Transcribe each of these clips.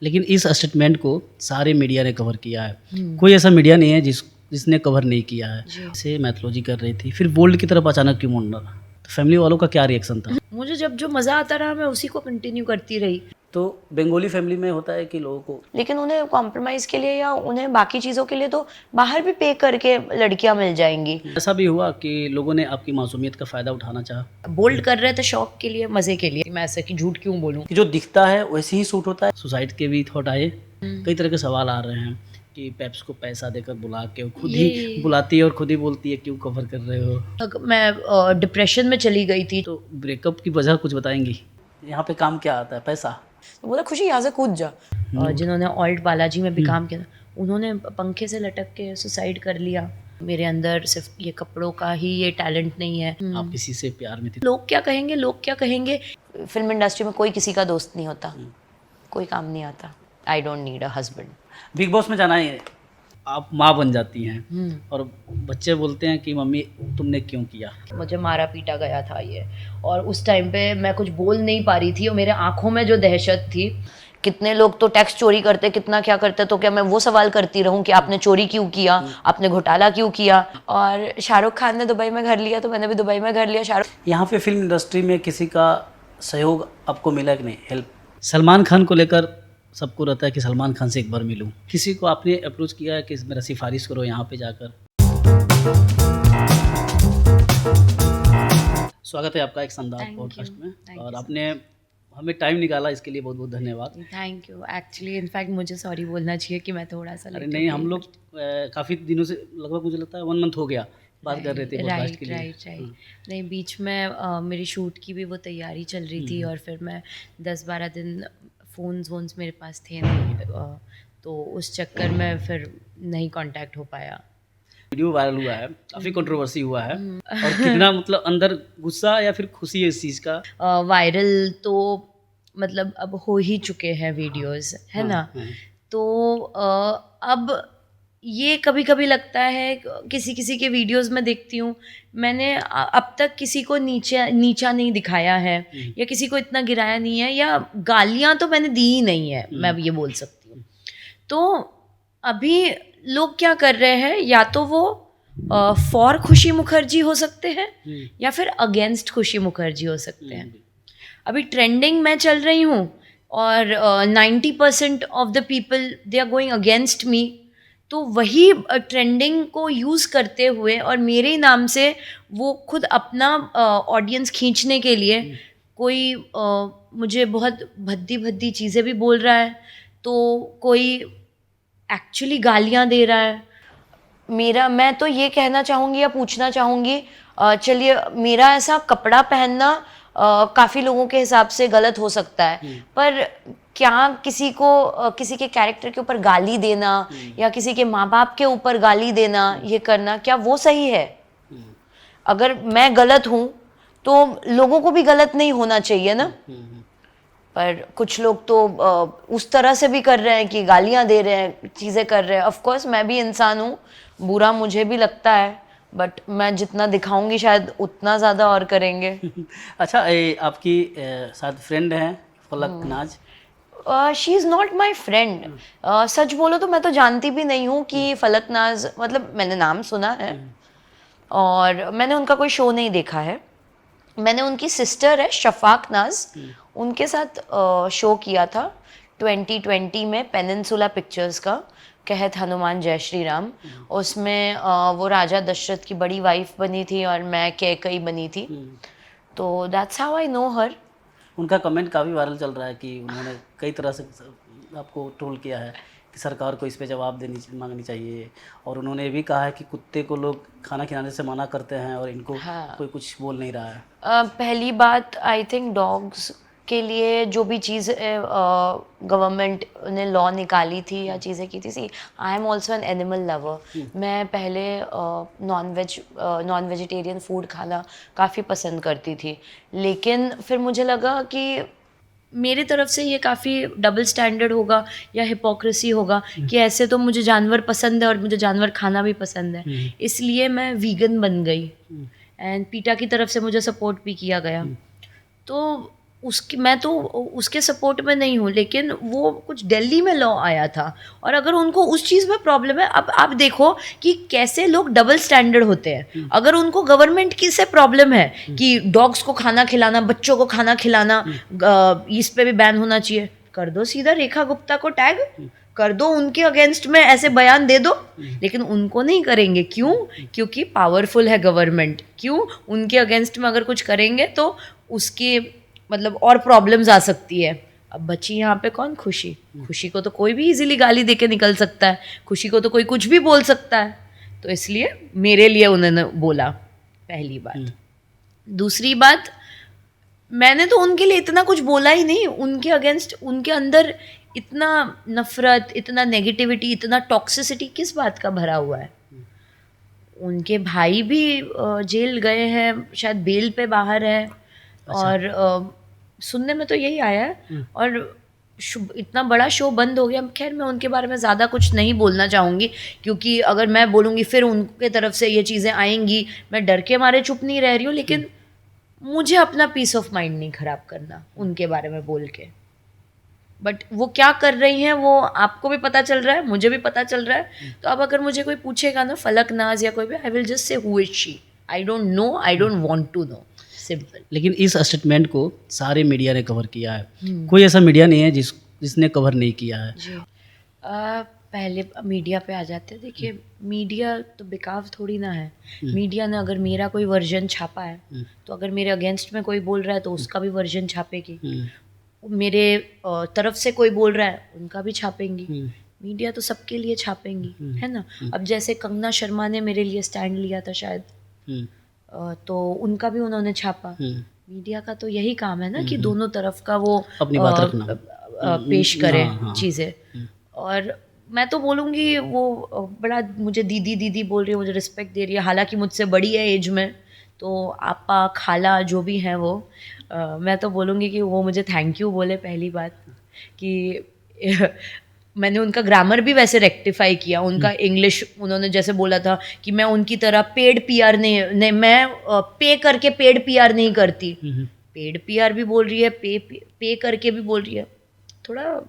लेकिन इस स्टेटमेंट को सारे मीडिया ने कवर किया है। कोई ऐसा मीडिया नहीं है जिसने कवर नहीं किया है। जैसे मैथोलॉजी कर रही थी, फिर बोल्ड की तरफ अचानक क्यों मुड़ना? तो फैमिली वालों का क्या रिएक्शन था? मुझे जब जो मज़ा आता रहा मैं उसी को कंटिन्यू करती रही। तो बंगाली फैमिली में होता है कि लोगों को, लेकिन उन्हें कॉम्प्रोमाइज़ के लिए या उन्हें बाकी चीज़ों के लिए तो बाहर भी पे करके लड़कियां मिल जाएंगी। ऐसा भी हुआ कि लोगों ने आपकी मासूमियत का फ़ायदा उठाना चाहा? बोल्ड कर रहे थे शौक के लिए, मज़े के लिए। मैं ऐसा कि झूठ क्यों बोलूँ। कि जो दिखता है वैसे ही सूट होता है। सुसाइड के भी थॉट आए, कई तरह के सवाल आ रहे हैं कि पेप्स को पैसा देकर बुला के खुद ही बुलाती है और खुद ही बोलती है क्यों कवर कर रहे हो। मैं डिप्रेशन में चली गई थी। तो ब्रेकअप की वजह कुछ बताएंगी? यहाँ पे काम क्या आता है? पैसा। तो बोला खुशी यहाँ से कूद जा। जिन्होंने ऑल्ट बालाजी में भी काम किया उन्होंने पंखे से लटक के सुसाइड कर लिया। मेरे अंदर सिर्फ ये कपड़ों का ही ये टैलेंट नहीं है। आप किसी से प्यार में थी? लोग क्या कहेंगे, लोग क्या कहेंगे। फिल्म इंडस्ट्री में कोई किसी का दोस्त नहीं होता, कोई काम नहीं आता। I don't need a husband. Big boss में जाना है, आप माँ बन जाती हैं और बच्चे बोलते हैं कि मम्मी तुमने क्यों किया? मुझे मारा पीटा गया था ये, और उस टाइम पे मैं कुछ बोल नहीं पा रही थी और मेरे आंखों में जो दहशत थी। कितने लोग तो टैक्स चोरी करते, कितना क्या करते, तो क्या मैं वो सवाल करती रहूं कि आपने चोरी क्यों किया, आपने घोटाला क्यों किया। और शाहरुख खान ने दुबई में घर लिया तो मैंने भी दुबई में घर लिया। शाहरुख यहाँ पे फिल्म इंडस्ट्री में किसी का सहयोग आपको मिला कि नहीं? हेल्प? सलमान खान को लेकर सबको रहता है कि सलमान खान से एक बार मिलूं। किसी को आपने अप्रोच किया है कि मेरा सिफारिश करो यहाँ पे जाकर? स्वागत है आपका एक शानदार पॉडकास्ट में, और आपने हमें टाइम निकाला, इसके लिए बहुत बहुत धन्यवाद। Thank you. एक्चुअली इनफैक्ट मुझे सॉरी बोलना चाहिए कि मैं थोड़ा सा अरे नहीं, हम लोग काफ़ी दिनों से, लगभग मुझे लगता है 1 मंथ हो गया बात कर रहे थे पॉडकास्ट के लिए। राइट। नहीं, बीच में मेरी शूट की भी वो तैयारी चल रही थी और फिर मैं 10-12 दिन फ़ोन्स मेरे पास थे नहीं, तो उस चक्कर में फिर नहीं कांटेक्ट हो पाया। वीडियो वायरल हुआ है, काफ़ी कंट्रोवर्सी हुआ है, और कितना मतलब अंदर गुस्सा या फिर खुशी है इस चीज़ का? वायरल तो मतलब अब हो ही चुके हैं वीडियोस, है ना। तो अब ये कभी कभी लगता है, किसी किसी के वीडियोस में देखती हूँ, मैंने अब तक किसी को नीचा नहीं दिखाया है या किसी को इतना गिराया नहीं है, या गालियाँ तो मैंने दी ही नहीं है, मैं ये बोल सकती हूँ। तो अभी लोग क्या कर रहे हैं, या तो वो फॉर खुशी मुखर्जी हो सकते हैं या फिर अगेंस्ट खुशी मुखर्जी हो सकते हैं। अभी ट्रेंडिंग मैं चल रही हूँ और 90% of the people they are going against me, तो वही ट्रेंडिंग को यूज़ करते हुए और मेरे नाम से वो खुद अपना ऑडियंस खींचने के लिए कोई मुझे बहुत भद्दी चीज़ें भी बोल रहा है, तो कोई एक्चुअली गालियाँ दे रहा है। मैं तो ये कहना चाहूँगी या पूछना चाहूँगी, चलिए मेरा ऐसा कपड़ा पहनना काफ़ी लोगों के हिसाब से गलत हो सकता है, पर क्या किसी को किसी के कैरेक्टर के ऊपर गाली देना या किसी के माँ बाप के ऊपर गाली देना, ये करना, क्या वो सही है? अगर मैं गलत हूँ तो लोगों को भी गलत नहीं होना चाहिए ना। पर कुछ लोग तो उस तरह से भी कर रहे हैं कि गालियाँ दे रहे हैं, चीज़ें कर रहे हैं। ऑफ कोर्स मैं भी इंसान हूँ, बुरा मुझे भी लगता है, बट मैं जितना दिखाऊंगी शायद उतना ज़्यादा और करेंगे। अच्छा, आपकी साथ फ्रेंड हैं Falak Naaz? She is not my friend. सच बोलो तो मैं तो जानती भी नहीं हूँ कि फलक नाज, मतलब मैंने नाम सुना है और मैंने उनका कोई शो नहीं देखा है। मैंने उनकी सिस्टर है शफाक नाज, उनके साथ शो किया था 2020 में पेनिनसुला पिक्चर्स का, कहत हनुमान जय श्री राम। उसमें वो राजा दशरथ की बड़ी वाइफ बनी थी और मैं कैकई बनी थी, तो दैट्स हाउ आई नो हर। उनका कमेंट काफ़ी वायरल चल रहा है कि उन्होंने कई तरह से आपको ट्रोल किया है कि सरकार को इस पे जवाब मांगनी चाहिए, और उन्होंने ये भी कहा है कि कुत्ते को लोग खाना खिलाने से मना करते हैं और इनको कोई कुछ बोल नहीं रहा है। पहली बात, आई थिंक डॉग्स के लिए जो भी चीज़ गवर्नमेंट ने लॉ निकाली थी या चीज़ें की थी, see I am also an animal lover. मैं पहले नॉन वेजिटेरियन फूड खाना काफ़ी पसंद करती थी, लेकिन फिर मुझे लगा कि मेरी तरफ से ये काफ़ी डबल स्टैंडर्ड होगा या हिपोक्रेसी होगा कि ऐसे तो मुझे जानवर पसंद है और मुझे जानवर खाना भी पसंद है, इसलिए मैं वीगन बन गई एंड पीटा की तरफ से मुझे सपोर्ट भी किया गया। तो उसकी मैं तो उसके सपोर्ट में नहीं हूँ, लेकिन वो कुछ दिल्ली में लॉ आया था, और अगर उनको उस चीज़ में प्रॉब्लम है, अब आप देखो कि कैसे लोग डबल स्टैंडर्ड होते हैं। अगर उनको गवर्नमेंट की से प्रॉब्लम है कि डॉग्स को खाना खिलाना, बच्चों को खाना खिलाना, इस पे भी बैन होना चाहिए, कर दो सीधा रेखा गुप्ता को टैग कर दो, उनके अगेंस्ट में ऐसे बयान दे दो। लेकिन उनको नहीं करेंगे, क्यों? क्योंकि पावरफुल है गवर्नमेंट। क्यों? उनके अगेंस्ट में अगर कुछ करेंगे तो उसके मतलब और प्रॉब्लम्स आ सकती है। अब बची यहाँ पे कौन? खुशी। खुशी को तो कोई भी इजीली गाली दे के निकल सकता है, खुशी को तो कोई कुछ भी बोल सकता है। तो इसलिए मेरे लिए उन्होंने बोला, पहली बात। दूसरी बात, मैंने तो उनके लिए इतना कुछ बोला ही नहीं। उनके अगेंस्ट, उनके अंदर इतना नफरत, इतना नेगेटिविटी, इतना टॉक्सिसिटी किस बात का भरा हुआ है? उनके भाई भी जेल गए हैं, शायद बेल पे बाहर है। और सुनने में तो यही आया है। और इतना बड़ा शो बंद हो गया। खैर, मैं उनके बारे में ज़्यादा कुछ नहीं बोलना चाहूँगी, क्योंकि अगर मैं बोलूँगी फिर उनके तरफ से ये चीज़ें आएंगी। मैं डर के मारे चुप नहीं रह रही हूँ, लेकिन मुझे अपना पीस ऑफ माइंड नहीं ख़राब करना उनके बारे में बोल के। बट वो क्या कर रही हैं वो आपको भी पता चल रहा है, मुझे भी पता चल रहा है। तो अब अगर मुझे कोई पूछेगा ना, फलक नाज या कोई भी, I will just say who is she. I don't know, I don't want to know, simple. लेकिन इस स्टेटमेंट को सारे मीडिया ने कवर किया है। कोई ऐसा मीडिया नहीं है जिसने कवर नहीं किया है। जी। पहले मीडिया पे आ जाते हैं। देखिए, मीडिया तो बेकाव थोड़ी ना है। मीडिया ने अगर मेरा कोई वर्जन छापा है तो अगर मेरे अगेंस्ट में कोई बोल रहा है तो उसका भी वर्जन छापेगी। मेरे तरफ से कोई बोल रहा है उनका भी छापेंगी। मीडिया तो सबके लिए छापेंगी, है ना। अब जैसे कंगना शर्मा ने मेरे लिए स्टैंड लिया था शायद, तो उनका भी उन्होंने छापा। मीडिया का तो यही काम है ना कि दोनों तरफ का वो अपनी बात रखना, पेश करे हाँ। चीज़ें। और मैं तो बोलूँगी वो बड़ा मुझे दीदी दीदी बोल रही है, मुझे रिस्पेक्ट दे रही है, हालांकि मुझसे बड़ी है एज में। तो आपा खाला जो भी हैं वो, मैं तो बोलूँगी कि वो मुझे थैंक यू बोले। पहली बात कि मैंने उनका ग्रामर भी वैसे रेक्टिफाई किया। उनका इंग्लिश, उन्होंने जैसे बोला था कि मैं उनकी तरह पेड पीआर नहीं, मैं पे करके पेड पीआर नहीं करती। पेड पीआर भी बोल रही है, पे करके भी बोल रही है। थोड़ा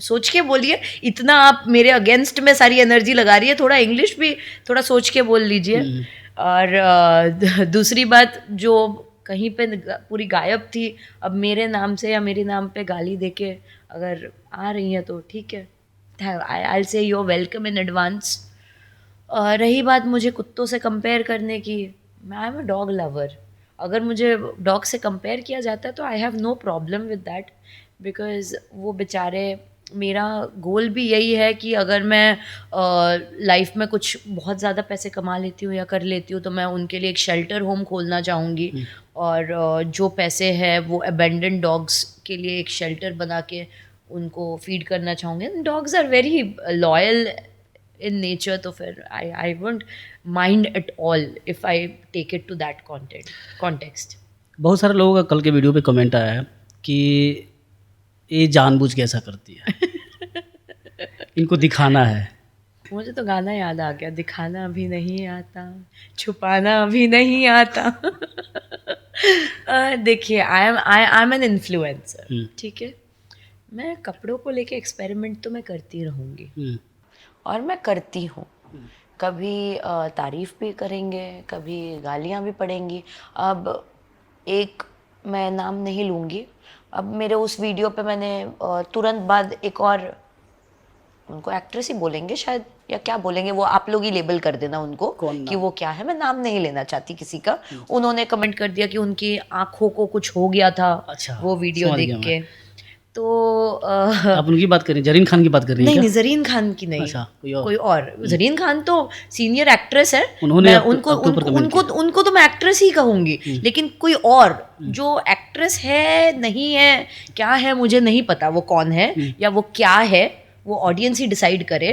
सोच के बोलिए। इतना आप मेरे अगेंस्ट में सारी एनर्जी लगा रही है, थोड़ा इंग्लिश भी थोड़ा सोच के बोल लीजिए। और दूसरी बात, जो कहीं पे पूरी गायब थी, अब मेरे नाम से या मेरे नाम पे गाली देके अगर आ रही हैं तो ठीक है, I will say you are welcome in advance. रही बात मुझे कुत्तों से कंपेयर करने की, I am a dog lover. अगर मुझे डॉग से कंपेयर किया जाता है तो I have no problem with that, because वो बेचारे, मेरा गोल भी यही है कि अगर मैं लाइफ में कुछ बहुत ज़्यादा पैसे कमा लेती हूँ या कर लेती हूँ तो मैं उनके लिए एक शेल्टर होम खोलना चाहूँगी। और जो पैसे हैं वो अबेंडन डॉग्स के लिए एक शेल्टर बना के उनको फीड करना चाहूँगी। Dogs are very loyal in nature, तो फिर I won't mind at all if I take it to that context. बहुत सारे लोगों का कल के वीडियो पे कमेंट आया है कि ये जानबूझ के ऐसा करती है, इनको दिखाना है। मुझे तो गाना याद आ गया, दिखाना अभी नहीं आता, छुपाना अभी नहीं आता। देखिए, आई एम एन इन्फ्लुएंसर, ठीक है। मैं कपड़ों को लेके एक्सपेरिमेंट तो मैं करती रहूँगी, और मैं करती हूँ। कभी तारीफ़ भी करेंगे, कभी गालियाँ भी पड़ेंगी। अब एक मैं नाम नहीं लूँगी, अब मेरे उस वीडियो पे मैंने तुरंत बाद एक और, उनको एक्ट्रेस ही बोलेंगे शायद, या क्या बोलेंगे वो, आप लोग ही लेबल कर देना उनको कि वो क्या है, मैं नाम नहीं लेना चाहती किसी का। उन्होंने कमेंट कर दिया कि उनकी आंखों को कुछ हो गया था। अच्छा, वो वीडियो देख के। तो आप उनकी बात कर रही हैं, जरीन खान की बात कर रही हैं? नहीं, जरीन खान की नहीं। अच्छा, कोई और। जरीन खान तो सीनियर एक्ट्रेस है, उन्होंने उनको तो मैं एक्ट्रेस ही कहूँगी। लेकिन कोई और जो एक्ट्रेस है, नहीं है, क्या है मुझे नहीं पता, वो कौन है या वो क्या है, वो ऑडियंस ही डिसाइड करे।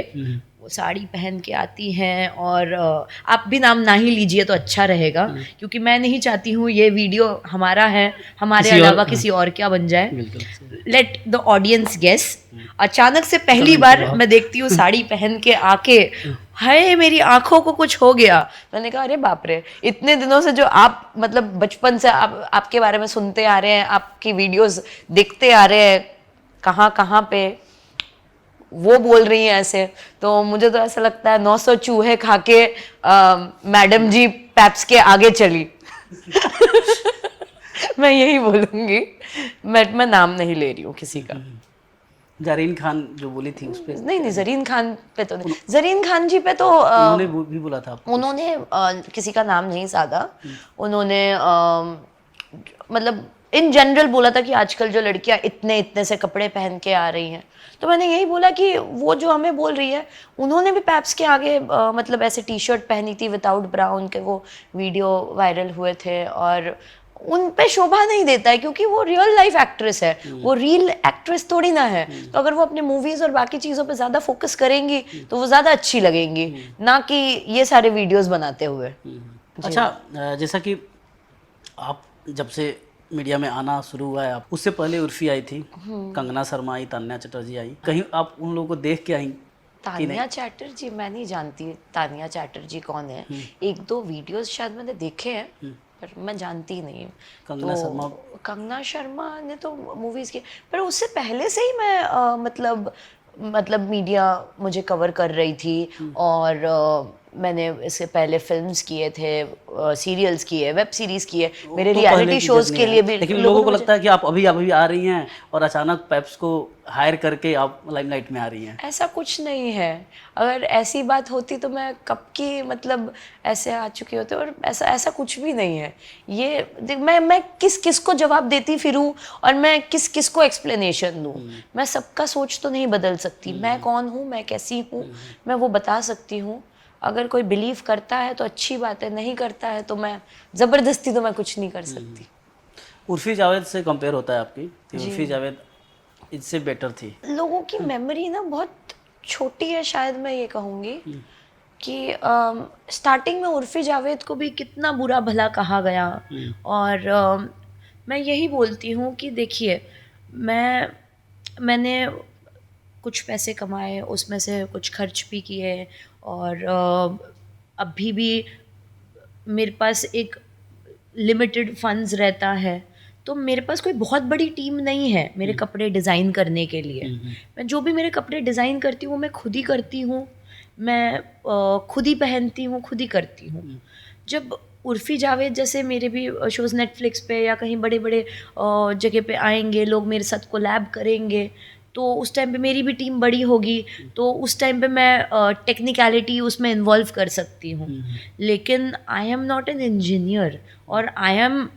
वो साड़ी पहन के आती हैं और आप भी नाम ना ही लीजिए तो अच्छा रहेगा, क्योंकि मैं नहीं चाहती हूँ ये वीडियो हमारा है, हमारे किसी और- अलावा किसी और क्या बन जाए। बिल्कुल सही। Let the audience guess. अचानक से पहली बार मैं देखती हूँ साड़ी पहन के आके, हाय मेरी आंखों को कुछ हो गया। मैंने कहा अरे बाप रे, इतने दिनों से जो आप मतलब बचपन से आपके बारे में सुनते आ रहे हैं, आपकी वीडियोस देखते आ रहे हैं, कहाँ कहाँ पे वो बोल रही हैं ऐसे। तो मुझे तो ऐसा लगता है 900 चूहे खा के मैडम जी पैप्स के आगे चली। मैं यही बोलूंगी, मैं नाम नहीं ले रही हूँ किसी का। जरीन खान जो बोली थी उस पे नहीं जरीन खान पे तो नहीं, जरीन खान जी पे तो उन्होंने भी बोला था आपको? उन्होंने किसी का नाम नहीं साधा। उन्होंने मतलब इन जनरल बोला था कि आजकल जो लड़कियां इतने इतने से कपड़े पहन के आ रही हैं, तो मैंने यही बोला कि वो जो हमें बोल रही है, उन्होंने भी पैप्स के आगे मतलब ऐसे टी शर्ट पहनी थी विदाउट ब्राउन के, वो वीडियो वायरल हुए थे, और उन पे शोभा नहीं देता है क्योंकि वो रियल लाइफ एक्ट्रेस है, वो रियल एक्ट्रेस थोड़ी ना है। तो अगर वो अपने मूवीज और बाकी चीज़ों पे ज़्यादा फोकस करेंगी तो वो ज़्यादा अच्छी लगेंगी, ना कि ये सारे वीडियोस बनाते हुए। अच्छा, जैसा कि आप जब से मीडिया में आना शुरू हुआ है, आप उससे पहले उर्फी आई थी, कंगना शर्मा आई, तान्या चटर्जी आई, कहीं आप उन लोगों को देख के आई? तान्या चैटर्जी मैं नहीं जानती तान्या चैटर्जी कौन है। एक दो वीडियोस शायद मैंने देखे हैं पर मैं जानती नहीं हूँ। कंगना शर्मा ने तो मूवीज की, पर उससे पहले से ही मैं मतलब मीडिया मुझे कवर कर रही थी, और मैंने इससे पहले फिल्म्स किए थे, सीरियल्स किए, वेब सीरीज किए, मेरे रियलिटी शोज के लिए भी। लेकिन लोगों को लगता है कि आप अभी आ रही हैं और अचानक पैप्स को हायर करके आप लाइमलाइट में आ रही हैं। ऐसा कुछ नहीं है। अगर ऐसी बात होती तो मैं कब की मतलब ऐसे आ चुकी होती, और ऐसा कुछ भी नहीं है। ये मैं किस को जवाब देती फिरूं और मैं किस को एक्सप्लेनेशन दूं। मैं सबका सोच तो नहीं बदल सकती। मैं कौन हूँ, मैं कैसी हूँ, मैं वो बता सकती हूँ। अगर कोई बिलीव करता है तो अच्छी बात है, नहीं करता है तो मैं ज़बरदस्ती तो मैं कुछ नहीं कर सकती। उर्फी जावेद से कंपेयर होता है आपकी, उर्फी जावेद इससे बेटर थी? लोगों की मेमोरी ना बहुत छोटी है, शायद मैं ये कहूँगी कि स्टार्टिंग में उर्फी जावेद को भी कितना बुरा भला कहा गया, और मैं यही बोलती हूँ कि देखिए, मैंने कुछ पैसे कमाए, उसमें से कुछ खर्च भी किए, और अभी भी मेरे पास एक लिमिटेड फंड्स रहता है, तो मेरे पास कोई बहुत बड़ी टीम नहीं है मेरे कपड़े डिज़ाइन करने के लिए। मैं जो भी मेरे कपड़े डिज़ाइन करती हूँ मैं खुद ही करती हूँ, मैं खुद ही पहनती हूँ, खुद ही करती हूँ। जब उर्फी जावेद जैसे मेरे भी शोज़ नेटफ्लिक्स पे या कहीं बड़े बड़े जगह पे आएंगे, लोग मेरे साथ कोलैब करेंगे, तो उस टाइम पे मेरी भी टीम बड़ी होगी, तो उस टाइम पे मैं टेक्निकलिटी उसमें इन्वॉल्व कर सकती हूँ। लेकिन I am not an engineer, और I am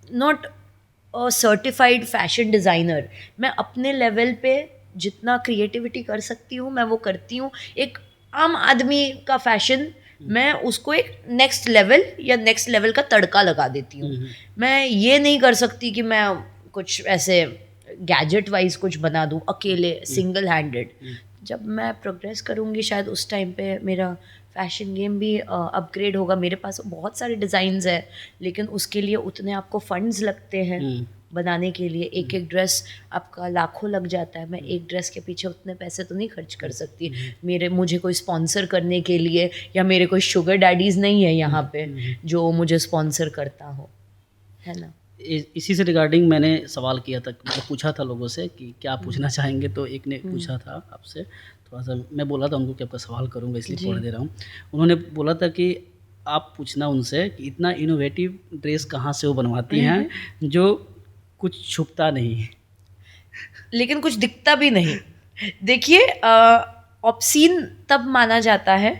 not a certified fashion designer. मैं अपने लेवल पे जितना क्रिएटिविटी कर सकती हूँ मैं वो करती हूँ। एक आम आदमी का फैशन मैं उसको एक नेक्स्ट लेवल का तड़का लगा देती हूँ। मैं ये नहीं कर सकती कि मैं कुछ ऐसे गैजेट वाइज कुछ बना दूँ अकेले, सिंगल हैंडेड। जब मैं प्रोग्रेस करूँगी शायद उस टाइम पे मेरा फैशन गेम भी अपग्रेड होगा। मेरे पास बहुत सारे डिज़ाइंस हैं, लेकिन उसके लिए उतने आपको फंड्स लगते हैं बनाने के लिए। एक एक ड्रेस आपका लाखों लग जाता है। मैं एक ड्रेस के पीछे उतने पैसे तो नहीं खर्च कर सकती। मुझे कोई स्पॉन्सर करने के लिए, या मेरे कोई शुगर डैडीज़ नहीं है यहाँ पे जो मुझे स्पॉन्सर करता हो, है ना। इसी से रिगार्डिंग मैंने सवाल किया था, मतलब पूछा था लोगों से कि क्या पूछना चाहेंगे, तो एक ने पूछा था आपसे, थोड़ा सा मैं बोला था उनको कि आपका सवाल करूंगा इसलिए पढ़ दे रहा हूँ। उन्होंने बोला था कि आप पूछना उनसे कि इतना इनोवेटिव ड्रेस कहाँ से वो बनवाती हैं जो कुछ छुपता नहीं लेकिन कुछ दिखता भी नहीं। देखिए, ऑब्सीन तब माना जाता है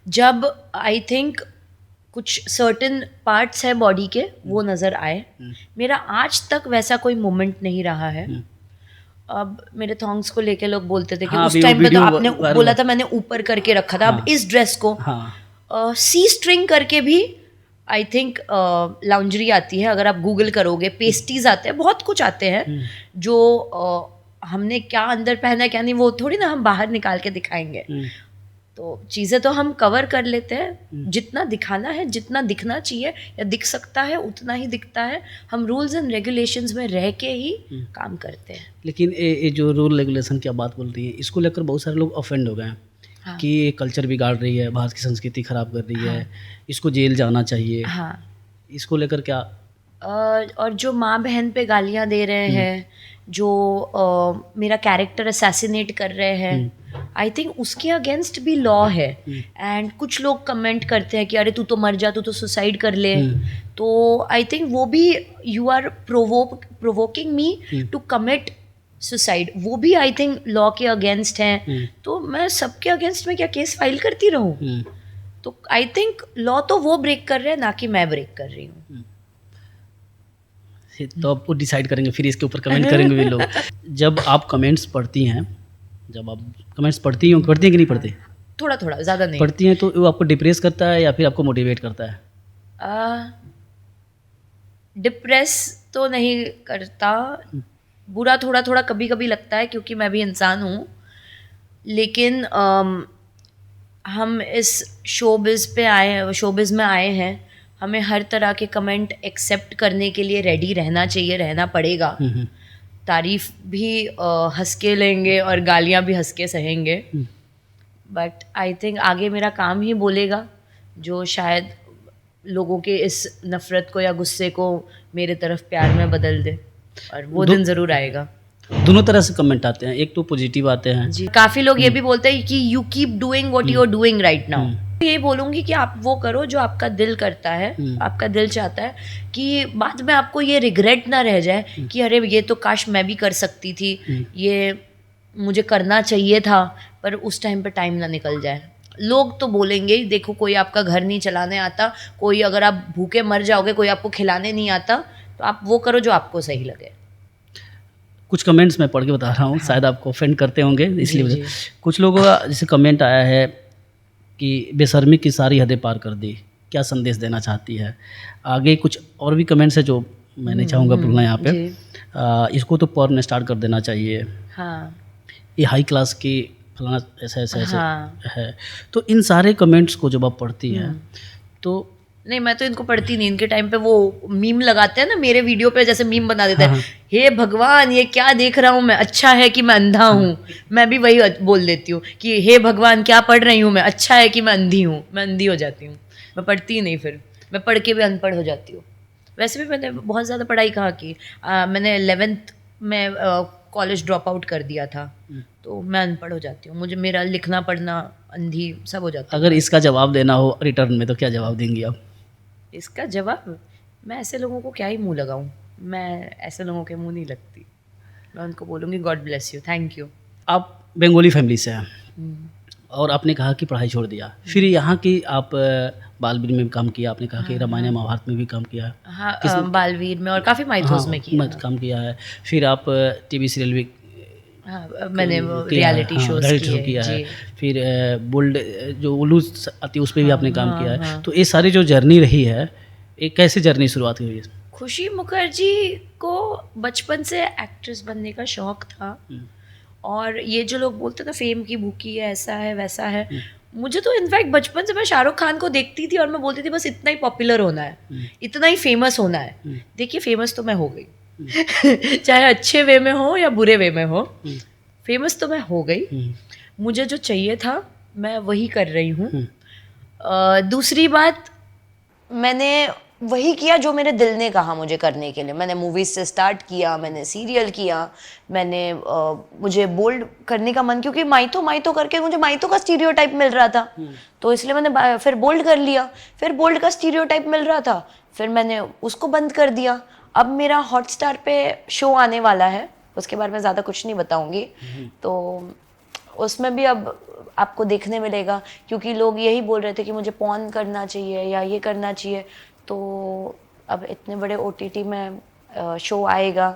जब आई थिंक कुछ सर्टेन पार्ट्स है बॉडी के वो नज़र आए। मेरा आज तक वैसा कोई मोमेंट नहीं रहा है। अब मेरे थॉन्ग्स को लेके लोग बोलते थे कि उस टाइम पे तो आपने बोला था मैंने ऊपर करके रखा था। अब इस ड्रेस को सी स्ट्रिंग करके भी आई थिंक लाउंजरी आती है। अगर आप गूगल करोगे पेस्टीज आते हैं, बहुत कुछ आते हैं जो हमने क्या अंदर पहना क्या नहीं वो थोड़ी ना हम बाहर निकाल के दिखाएंगे। तो चीज़ें तो हम कवर कर लेते हैं, जितना दिखाना है, जितना दिखना चाहिए या दिख सकता है उतना ही दिखता है। हम रूल्स एंड रेगुलेशंस में रह के ही काम करते हैं। लेकिन ये जो रूल रेगुलेशन की आप बात बोल रही है, इसको लेकर बहुत सारे लोग ऑफेंड हो गए हैं हाँ। कि ये कल्चर बिगाड़ रही है, भारत की संस्कृति खराब कर रही है, इसको जेल जाना चाहिए। हाँ। इसको लेकर क्या? और जो माँ बहन पे गालियाँ दे रहे हैं, जो मेरा कैरेक्टर असैसिनेट कर रहे हैं, आई थिंक उसके अगेंस्ट भी लॉ है। एंड कुछ लोग कमेंट करते हैं कि अरे तू तो मर जा, तू तो सुसाइड कर ले। तो आई थिंक वो भी, you are provoking me to commit suicide, वो भी आई थिंक लॉ के अगेंस्ट हैं। तो मैं सबके अगेंस्ट में क्या केस फाइल करती रहूँ? तो आई थिंक लॉ तो वो ब्रेक कर रहे हैं, ना कि मैं ब्रेक कर रही हूँ। तो आप वो डिसाइड करेंगे, फिर इसके ऊपर कमेंट करेंगे भी लोग। जब आप कमेंट्स पढ़ती हैं, जब आप कमेंट्स पढ़ती हैं कि नहीं पढ़ती? थोड़ा थोड़ा, ज़्यादा नहीं। पढ़ती हैं तो वो आपको डिप्रेस करता है या फिर आपको मोटिवेट करता है? डिप्रेस तो नहीं करता, बुरा थोड़ा थोड़ा कभी कभी लगता है, क्योंकि मैं भी इंसान हूँ। लेकिन हम इस शोबिज़ में आए हैं, हमें हर तरह के कमेंट एक्सेप्ट करने के लिए रेडी रहना चाहिए, रहना पड़ेगा। तारीफ भी हंस के लेंगे और गालियाँ भी हंस के सहेंगे। बट आई थिंक आगे मेरा काम ही बोलेगा, जो शायद लोगों के इस नफ़रत को या गुस्से को मेरे तरफ प्यार में बदल दे, और वो दिन ज़रूर आएगा। दोनों तरह से कमेंट आते हैं, एक तो पॉजिटिव आते हैं जी। काफ़ी लोग ये भी बोलते हैं कि you keep doing what you are doing right now. ये बोलूँगी कि आप वो करो जो आपका दिल करता है, आपका दिल चाहता है, कि बाद में आपको ये रिग्रेट ना रह जाए कि अरे ये तो काश मैं भी कर सकती थी, ये मुझे करना चाहिए था, पर उस टाइम पे टाइम ना निकल जाए। लोग तो बोलेंगे ही, देखो कोई आपका घर नहीं चलाने आता, कोई अगर आप भूखे मर जाओगे, कोई आपको खिलाने नहीं आता, तो आप वो करो जो आपको सही लगे। कुछ कमेंट्स मैं पढ़ के बता रहा हूँ, शायद आपको ऑफेंड करते होंगे, इसलिए कुछ लोगों का जैसे कमेंट आया है कि बेशर्मी की सारी हदें पार कर दी, क्या संदेश देना चाहती है? आगे कुछ और भी कमेंट्स है जो मैं नहीं चाहूँगा बोलना यहाँ पे। इसको तो पॉर्न स्टार्ट कर देना चाहिए। हाँ। ये हाई क्लास की फलाना ऐसा है। तो इन सारे कमेंट्स को जब आप पढ़ती हैं तो नहीं, मैं तो इनको पढ़ती नहीं। इनके टाइम पे वो मीम लगाते हैं ना, मेरे वीडियो पे जैसे मीम बना देते हैं, हे भगवान ये क्या देख रहा हूँ मैं, अच्छा है कि मैं अंधा हूँ। मैं भी वही बोल देती हूँ कि हे भगवान क्या पढ़ रही हूँ मैं, अच्छा है कि मैं अंधी हूँ। मैं अंधी हो जाती हूँ, मैं पढ़ती ही नहीं, फिर मैं पढ़ के भी अनपढ़ हो जाती हूँ। वैसे भी मैंने बहुत ज़्यादा पढ़ाई कहाँ की, मैंने 11th में कॉलेज ड्रॉप आउट कर दिया था, तो मैं अनपढ़ हो जाती हूँ। मुझे मेरा लिखना पढ़ना अंधी सब हो जाता है। अगर इसका जवाब देना हो रिटर्न में तो क्या जवाब देंगी आप? इसका जवाब, मैं ऐसे लोगों को क्या ही मुंह लगाऊं, मैं ऐसे लोगों के मुंह नहीं लगती। मैं उनको बोलूँगी God bless you, thank you. आप बंगाली फैमिली से हैं और आपने कहा कि पढ़ाई छोड़ दिया, फिर यहाँ की आप बालवीर में भी काम किया, आपने कहा कि रामायण महाभारत में भी काम किया। हाँ, बालवीर में और काफ़ी माइथोस में किया, काम किया है। फिर आप टीवी सीरियल भी मैंने रियलिटी शो किया है। फिर बोल्ड जो उल्लू आती है उस पर भी आपने काम किया है। तो ये सारी जो जर्नी रही है, ये कैसे जर्नी शुरुआत हुई है? खुशी मुखर्जी को बचपन से एक्ट्रेस बनने का शौक था, और ये जो लोग बोलते थे फेम की भूखी है, ऐसा है वैसा है, मुझे तो इनफैक्ट बचपन से मैं शाहरुख खान को देखती थी और मैं बोलती थी बस इतना ही पॉपुलर होना है, इतना ही फेमस होना है। देखिए फेमस तो मैं हो गई चाहे अच्छे वे में हो या बुरे वे में हो, फेमस तो मैं हो गई। मुझे जो चाहिए था मैं वही कर रही हूँ। दूसरी बात, मैंने वही किया जो मेरे दिल ने कहा मुझे करने के लिए। मैंने मूवीज से स्टार्ट किया, मैंने सीरियल किया, मैंने मुझे बोल्ड करने का मन, क्योंकि माइतो करके मुझे माइतो का स्टीरियोटाइप मिल रहा था, तो इसलिए मैंने फिर बोल्ड कर लिया। फिर बोल्ड का स्टीरियोटाइप मिल रहा था, फिर मैंने उसको बंद कर दिया। अब मेरा हॉटस्टार पे शो आने वाला है, उसके बारे में ज़्यादा कुछ नहीं बताऊंगी, तो उसमें भी अब आपको देखने मिलेगा, क्योंकि लोग यही बोल रहे थे कि मुझे पॉर्न करना चाहिए या ये करना चाहिए। तो अब इतने बड़े OTT में शो आएगा,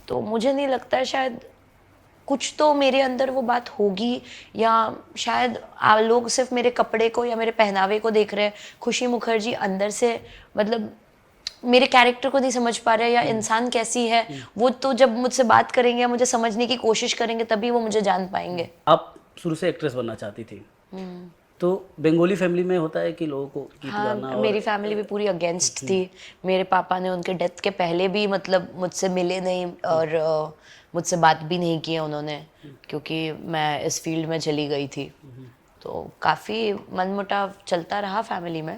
तो मुझे नहीं लगता है, शायद कुछ तो मेरे अंदर वो बात होगी, या शायद लोग सिर्फ मेरे कपड़े को या मेरे पहनावे को देख रहे हैं। खुशी मुखर्जी अंदर से मतलब मेरे कैरेक्टर को नहीं समझ पा रहे, या इंसान कैसी है वो तो जब मुझसे बात करेंगे या मुझे समझने की कोशिश करेंगे तभी वो मुझे जान पाएंगे। आप शुरू से एक्ट्रेस बनना चाहती थी, तो बंगाली फैमिली में होता है कि लोगों को गीत गाना हाँ, और मेरी फैमिली भी पूरी अगेंस्ट थी। मेरे पापा ने उनके डेथ के पहले भी मतलब मुझसे मिले नहीं और मुझसे बात भी नहीं की उन्होंने, क्योंकि मैं इस फील्ड में चली गई थी। तो काफ़ी मनमुटाव चलता रहा फैमिली में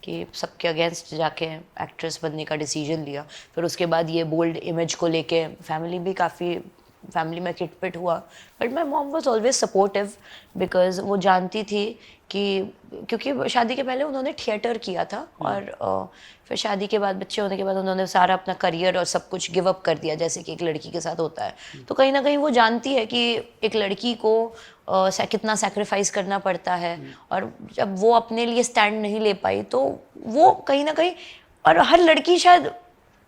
कि सबके अगेंस्ट जाके एक्ट्रेस बनने का डिसीजन लिया। फिर उसके बाद ये बोल्ड इमेज को लेके फैमिली में किटपिट हुआ, but my mom was always supportive because वो जानती थी कि क्योंकि शादी के पहले उन्होंने थिएटर किया था और फिर शादी के बाद बच्चे होने के बाद उन्होंने सारा अपना करियर और सब कुछ गिव अप कर दिया, जैसे कि एक लड़की के साथ होता है। तो कहीं ना कहीं वो जानती है कि एक लड़की को कितना सैक्रिफाइस करना पड़ता है, और जब वो अपने लिए स्टैंड नहीं ले पाई तो वो कहीं ना कहीं, और हर लड़की शायद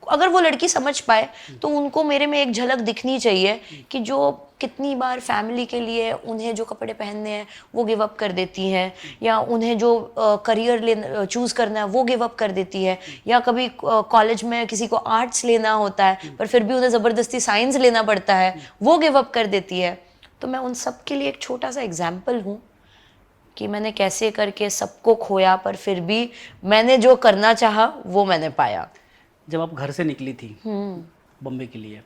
अगर वो लड़की समझ पाए तो उनको मेरे में एक झलक दिखनी चाहिए कि जो कितनी बार फैमिली के लिए उन्हें जो कपड़े पहनने हैं वो गिव अप कर देती हैं, या उन्हें जो करियर लेना चूज़ करना है वो गिव अप कर देती है, या कभी कॉलेज में किसी को आर्ट्स लेना होता है पर फिर भी उन्हें ज़बरदस्ती साइंस लेना पड़ता है, वो गिव अप कर देती है। तो मैं उन सब के लिए एक छोटा सा एग्जाम्पल हूँ कि मैंने कैसे करके सबको खोया, पर फिर भी मैंने जो करना चाहा वो मैंने पाया। जब आप घर से निकली थी बॉम्बे के लिए,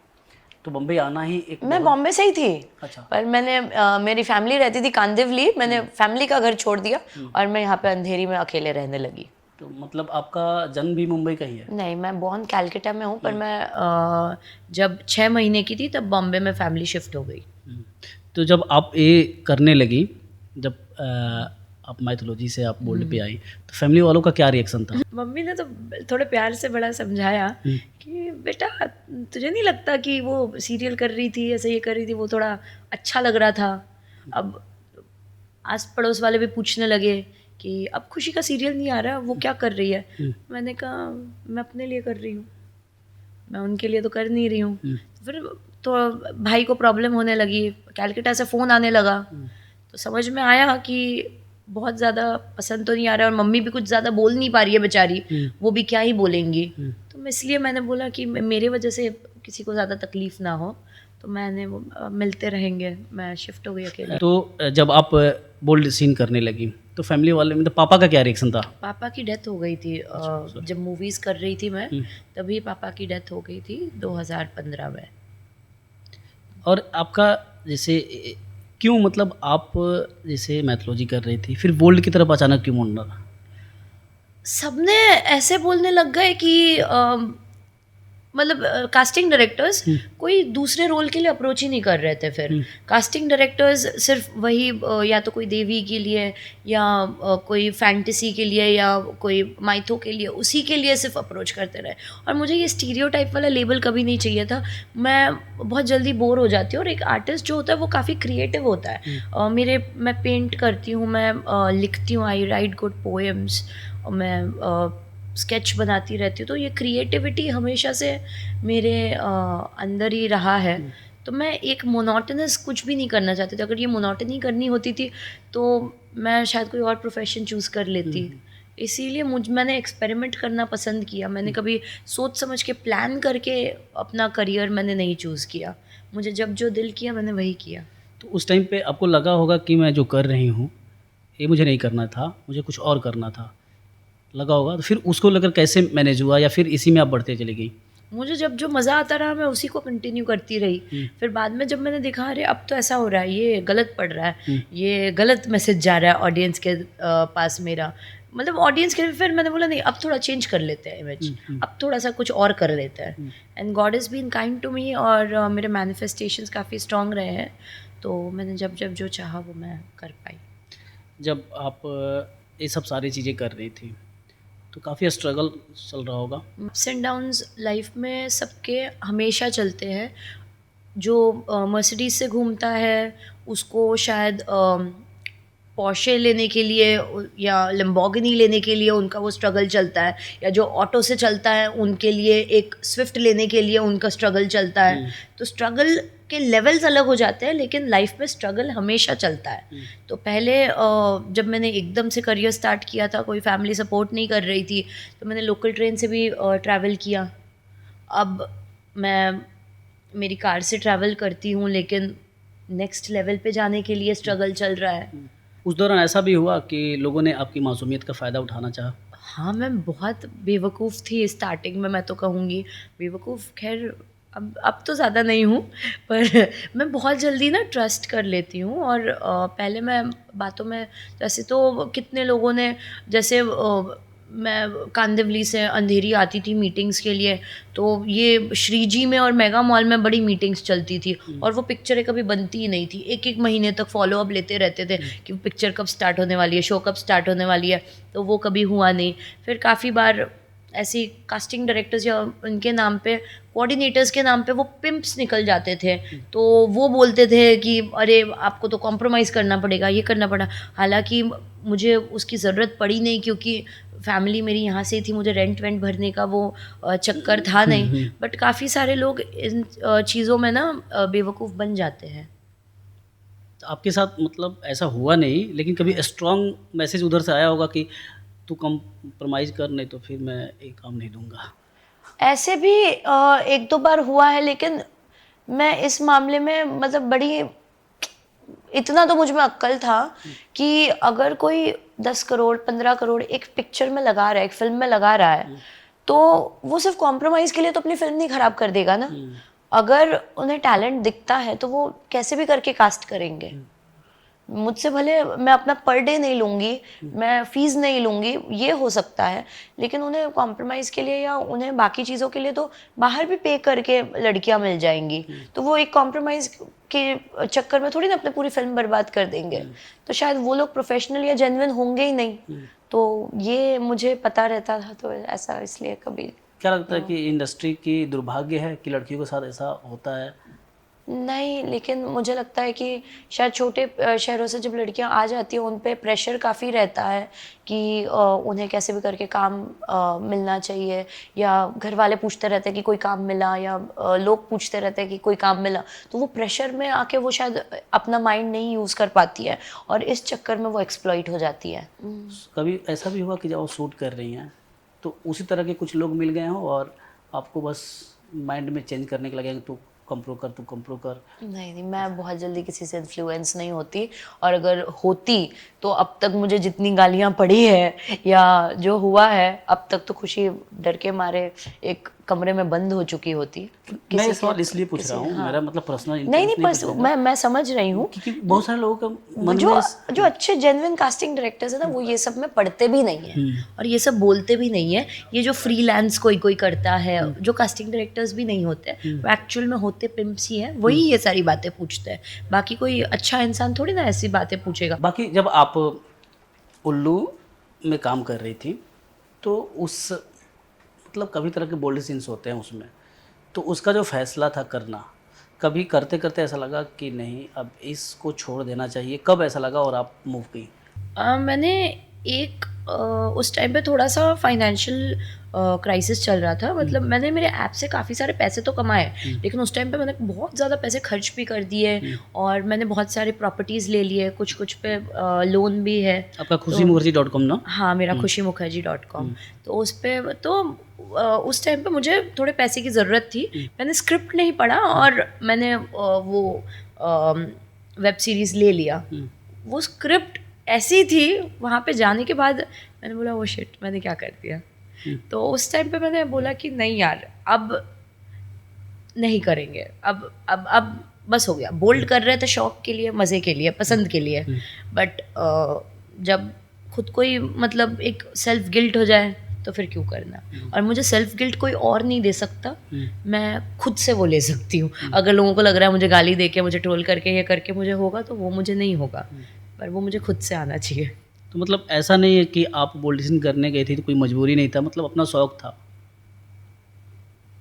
तो बॉम्बे आना ही एक मैं बॉम्बे से ही थी। अच्छा। पर मैंने मेरी फैमिली रहती थी कांदिवली, मैंने फैमिली का घर छोड़ दिया और मैं यहाँ पे अंधेरी में अकेले रहने लगी। तो मतलब आपका जन्म भी मुंबई का ही है? नहीं, मैं बॉर्न कैलकाटा में हूँ, पर मैं जब 6 महीने की थी तब बॉम्बे में फैमिली शिफ्ट हो गई। तो जब आप ये करने लगी, जब आप माइथोलॉजी से आप बोल्ड पे आई, तो फैमिली वालों का क्या रिएक्शन था? मम्मी ने तो थोड़े प्यार से बड़ा समझाया कि बेटा तुझे नहीं लगता कि वो सीरियल कर रही थी, ऐसे ये कर रही थी, वो थोड़ा अच्छा लग रहा था। अब आस पड़ोस वाले भी पूछने लगे कि अब खुशी का सीरियल नहीं आ रहा, वो क्या कर रही है? मैंने कहा मैं अपने लिए कर रही हूँ, मैं उनके लिए तो कर नहीं रही हूँ। फिर तो भाई को प्रॉब्लम होने लगी, कैलकाटा से फ़ोन आने लगा, तो समझ में आया कि बहुत ज़्यादा पसंद तो नहीं आ रहा है, और मम्मी भी कुछ ज़्यादा बोल नहीं पा रही है बेचारी, वो भी क्या ही बोलेंगी। तो मैं इसलिए मैंने बोला कि मेरे वजह से किसी को ज़्यादा तकलीफ़ ना हो, तो मैंने मिलते रहेंगे, मैं शिफ्ट हो गई अकेले। तो जब आप बोल्ड सीन करने लगी तो फैमिली वाले में, तो पापा का क्या रिएक्शन था? पापा की डेथ हो गई थी जब मूवीज़ कर रही थी मैं, तभी पापा की डेथ हो गई थी 2015 में। और आपका जैसे क्यों, मतलब आप जैसे मैथोलॉजी कर रही थी, फिर बोल्ड की तरफ अचानक क्यों मुड़ना? सबने ऐसे बोलने लग गए कि मतलब कास्टिंग डायरेक्टर्स कोई दूसरे रोल के लिए अप्रोच ही नहीं कर रहे थे। फिर कास्टिंग डायरेक्टर्स सिर्फ वही या तो कोई देवी के लिए, या कोई फैंटेसी के लिए, या कोई माइथो के लिए, उसी के लिए सिर्फ अप्रोच करते रहे। और मुझे ये स्टीरियोटाइप वाला लेबल कभी नहीं चाहिए था। मैं बहुत जल्दी बोर हो जाती हूँ, और एक आर्टिस्ट जो होता है वो काफ़ी क्रिएटिव होता है। मैं पेंट करती हूँ, मैं लिखती हूँ, आई राइट गुड पोएम्स, और मैं स्केच बनाती रहती हूँ। तो ये क्रिएटिविटी हमेशा से मेरे अंदर ही रहा है। तो मैं एक मोनोटनस कुछ भी नहीं करना चाहती थी। अगर ये मोनोटनी करनी होती थी तो मैं शायद कोई और प्रोफेशन चूज़ कर लेती। इसीलिए मैंने एक्सपेरिमेंट करना पसंद किया। मैंने कभी सोच समझ के प्लान करके अपना करियर मैंने नहीं चूज़ किया। मुझे जब जो दिल किया मैंने वही किया। तो उस टाइम पे आपको लगा होगा कि मैं जो कर रही हूँ ये मुझे नहीं करना था, मुझे कुछ और करना था, लगा होगा। तो फिर उसको लेकर कैसे मैनेज हुआ, या फिर इसी में आप बढ़ते चली गई? मुझे जब जो मज़ा आता रहा मैं उसी को कंटिन्यू करती रही। फिर बाद में जब मैंने देखा अरे अब तो ऐसा हो रहा है, ये गलत पड़ रहा है, ये गलत मैसेज जा रहा है ऑडियंस के पास मेरा, मतलब ऑडियंस के, फिर मैंने बोला नहीं अब थोड़ा चेंज कर लेते हैं इमेज, अब थोड़ा सा कुछ और कर लेते हैं। And God is been kind to me, और मेरे मैनिफेस्टेशंस काफ़ी स्ट्रॉन्ग रहे हैं। तो मैंने जब जो चाहा वो मैं कर पाई। जब आप ये सब सारी चीज़ें कर रही थी तो काफ़ी स्ट्रगल चल रहा होगा। अप्स एंड डाउन्स लाइफ में सबके हमेशा चलते हैं। जो मर्सिडीज से घूमता है उसको शायद पोर्शे लेने के लिए या लैम्बोर्गिनी लेने के लिए उनका वो स्ट्रगल चलता है, या जो ऑटो से चलता है उनके लिए एक स्विफ्ट लेने के लिए उनका स्ट्रगल चलता है। तो स्ट्रगल के लेवल्स अलग हो जाते हैं, लेकिन लाइफ में स्ट्रगल हमेशा चलता है। तो पहले जब मैंने एकदम से करियर स्टार्ट किया था, कोई फैमिली सपोर्ट नहीं कर रही थी, तो मैंने लोकल ट्रेन से भी ट्रैवल किया। अब मैं मेरी कार से ट्रैवल करती हूँ, लेकिन नेक्स्ट लेवल पे जाने के लिए स्ट्रगल चल रहा है। उस दौरान ऐसा भी हुआ कि लोगों ने आपकी मासूमियत का फ़ायदा उठाना चाहा? हाँ, मैं बहुत बेवकूफ़ थी स्टार्टिंग में, मैं तो कहूँगी। बेवकूफ़ ख़ैर अब तो ज़्यादा नहीं हूँ, पर मैं बहुत जल्दी ना ट्रस्ट कर लेती हूँ। और पहले मैं बातों में, जैसे तो कितने लोगों ने, जैसे मैं कांदिवली से अंधेरी आती थी मीटिंग्स के लिए, तो ये श्रीजी में और मेगा मॉल में बड़ी मीटिंग्स चलती थी, और वो पिक्चरें कभी बनती ही नहीं थी। एक-एक महीने तक फ़ॉलो अप लेते रहते थे कि पिक्चर कब स्टार्ट होने वाली है, शो कब स्टार्ट होने वाली है, तो वो कभी हुआ नहीं। फिर काफ़ी बार ऐसी कास्टिंग डायरेक्टर्स या उनके नाम पे, कोऑर्डिनेटर्स के नाम पे वो पिम्प्स निकल जाते थे, तो वो बोलते थे कि अरे आपको तो कॉम्प्रोमाइज़ करना पड़ेगा, ये करना पड़ा। हालाँकि मुझे उसकी ज़रूरत पड़ी नहीं, क्योंकि फैमिली मेरी यहाँ से ही थी, मुझे रेंट वेंट भरने का वो चक्कर था नहीं। बट काफ़ी सारे लोग इन चीज़ों में ना बेवकूफ़ बन जाते हैं। तो आपके साथ मतलब ऐसा हुआ नहीं, लेकिन कभी स्ट्रॉन्ग मैसेज उधर से आया होगा कि तू कॉम्प्रोमाइज़ कर, नहीं तो फिर मैं ये काम नहीं दूँगा। ऐसे भी 1-2 बार हुआ है, लेकिन मैं इस मामले में मतलब बड़ी, इतना तो मुझ में अक्ल था कि अगर कोई 10 करोड़ 15 करोड़ एक पिक्चर में लगा रहा है, एक फिल्म में लगा रहा है, तो वो सिर्फ कॉम्प्रोमाइज़ के लिए तो अपनी फिल्म नहीं खराब कर देगा ना। अगर उन्हें टैलेंट दिखता है तो वो कैसे भी करके कास्ट करेंगे। मुझसे भले मैं अपना पर डे नहीं लूँगी, मैं फ़ीस नहीं लूँगी, ये हो सकता है, लेकिन उन्हें कॉम्प्रोमाइज़ के लिए या उन्हें बाकी चीज़ों के लिए तो बाहर भी पे करके लड़कियाँ मिल जाएँगी। तो वो एक कॉम्प्रोमाइज़ के चक्कर में थोड़ी ना अपनी पूरी फ़िल्म बर्बाद कर देंगे। तो शायद वो लोग प्रोफ़ेशनल या जेन्युइन होंगे ही नहीं। तो ये मुझे पता रहता था, तो ऐसा इसलिए कभी क्या लगता है कि इंडस्ट्री की दुर्भाग्य है कि लड़कियों के साथ ऐसा होता है? नहीं, लेकिन मुझे लगता है कि शायद छोटे शहरों से जब लड़कियां आ जाती हैं, उन पे प्रेशर काफ़ी रहता है कि उन्हें कैसे भी करके काम मिलना चाहिए, या घर वाले पूछते रहते हैं कि कोई काम मिला, या लोग पूछते रहते हैं कि कोई काम मिला। तो वो प्रेशर में आके वो शायद अपना माइंड नहीं यूज़ कर पाती है, और इस चक्कर में वो एक्सप्लॉइट हो जाती है। कभी ऐसा भी हुआ कि जब वो शूट कर रही हैं, तो उसी तरह के कुछ लोग मिल गए हों और आपको बस माइंड में चेंज करने के लगे कि तू कंप्रो कर। नहीं, नहीं, मैं बहुत जल्दी किसी से इन्फ्लुएंस नहीं होती, और अगर होती तो अब तक मुझे जितनी गालियाँ पड़ी है या जो हुआ है, अब तक तो खुशी डर के मारे एक कमरे में बंद हो चुकी होती। मैं ये सवाल इसलिए पूछ रहा हूँ, हाँ। मेरा मतलब पर्सनल नहीं, इंटरेस्ट नहीं, नहीं बस पूछ रहा मैं समझ रही हूँ। क्योंकि बहुत सारे लोगों का मन जो में जो अच्छे जेन्युइन कास्टिंग डायरेक्टर्स है ना, वो ये सब में पढ़ते भी नहीं है, और ये सब बोलते भी नहीं है। ये जो फ्रीलांस कोई कोई करता है, जो कास्टिंग डायरेक्टर्स भी नहीं होते, वो एक्चुअल में होते पिम्प्स ही हैं, वही ये सारी बातें पूछते हैं। बाकी कोई अच्छा इंसान थोड़ी ना ऐसी बातें पूछेगा। बाकी जब आप उल्लू में काम कर रही थी, तो उस मतलब कभी तरह के बोल्ड सीन्स होते हैं उसमें, तो उसका जो फैसला था करना, कभी करते करते ऐसा लगा कि नहीं अब इसको छोड़ देना चाहिए, कब ऐसा लगा और आप मूव की? मैंने एक उस टाइम पे थोड़ा सा फाइनेंशियल क्राइसिस चल रहा था। मतलब मैंने मेरे ऐप से काफ़ी सारे पैसे तो कमाए, लेकिन उस टाइम पे मैंने बहुत ज़्यादा पैसे खर्च भी कर दिए, और मैंने बहुत सारे प्रॉपर्टीज़ ले लिए, कुछ कुछ पे लोन भी है। आपका खुशीमुखर्जी.com ना? हाँ, मेरा खुशीमुखर्जी.com। तो उस पे तो उस टाइम पे मुझे थोड़े पैसे की ज़रूरत थी। मैंने स्क्रिप्ट नहीं पढ़ा, और मैंने वो वेब सीरीज़ ले लिया। वो स्क्रिप्ट ऐसी थी, वहाँ पे जाने के बाद मैंने बोला वो शिट, मैंने क्या कर दिया। तो उस टाइम पे मैंने बोला कि नहीं यार, अब नहीं करेंगे, अब बस हो गया। बोल्ड कर रहे थे शौक के लिए, मज़े के लिए, पसंद के लिए, बट जब खुद को ही मतलब एक सेल्फ गिल्ट हो जाए तो फिर क्यों करना। और मुझे सेल्फ गिल्ट कोई और नहीं दे सकता, मैं खुद से वो ले सकती हूँ। अगर लोगों को लग रहा है मुझे गाली दे के, मुझे ट्रोल करके, ये करके मुझे होगा, तो वो मुझे नहीं होगा, पर वो मुझे खुद से आना चाहिए। तो मतलब ऐसा नहीं है कि आप बोल्डिशन करने गई थी तो कोई मजबूरी नहीं था, मतलब अपना शौक था,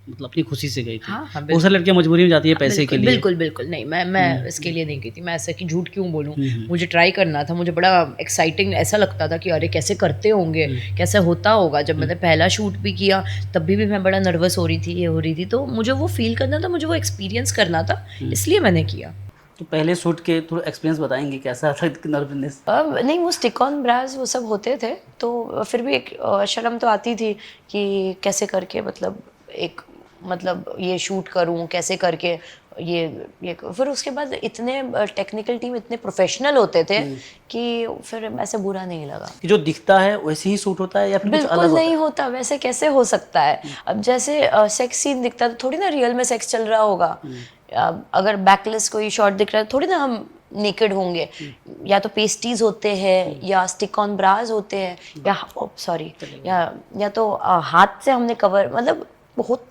मतलब अपनी खुशी से गई थी। हाँ, हाँ, बहुत सारी लड़कियां मजबूरी में जाती है पैसे के लिए। बिल्कुल, बिल्कुल नहीं, मैं इसके लिए नहीं गई थी। मैं ऐसा कि झूठ क्यों बोलूँ, मुझे ट्राई करना था, मुझे बड़ा एक्साइटिंग ऐसा लगता था कि अरे कैसे करते होंगे, कैसे होता होगा। जब मैंने पहला शूट भी किया तब भी मैं बड़ा नर्वस हो रही थी, ये हो रही थी, तो मुझे वो फील करना था, मुझे वो एक्सपीरियंस करना था, इसलिए मैंने किया। तो पहले शूट के थोड़ा एक्सपीरियंस बताएंगे कैसा था, नर्वसनेस? नहीं, वो स्टिक ऑन ब्रास वो सब होते थे, तो फिर भी एक शर्म तो आती थी कि कैसे करके मतलब एक मतलब ये शूट करूं, कैसे करके ये फिर उसके बाद इतने टेक्निकल टीम इतने प्रोफेशनल होते थे कि फिर ऐसे बुरा नहीं लगा। कि जो दिखता है वैसे ही शूट होता है या फिर कुछ अलग बिल्कुल होता नहीं होता, वैसे कैसे हो सकता है। अब जैसे सेक्स सीन दिखता है तो थोड़ी ना रियल में सेक्स चल रहा होगा। अगर बैकलेस कोई शॉट दिख रहा है थोड़ी ना हम नेकेड होंगे। या तो पेस्टीज होते हैं या स्टिक ऑन ब्राज होते हैं या सॉरी या तो हाथ से हमने कवर, मतलब बहुत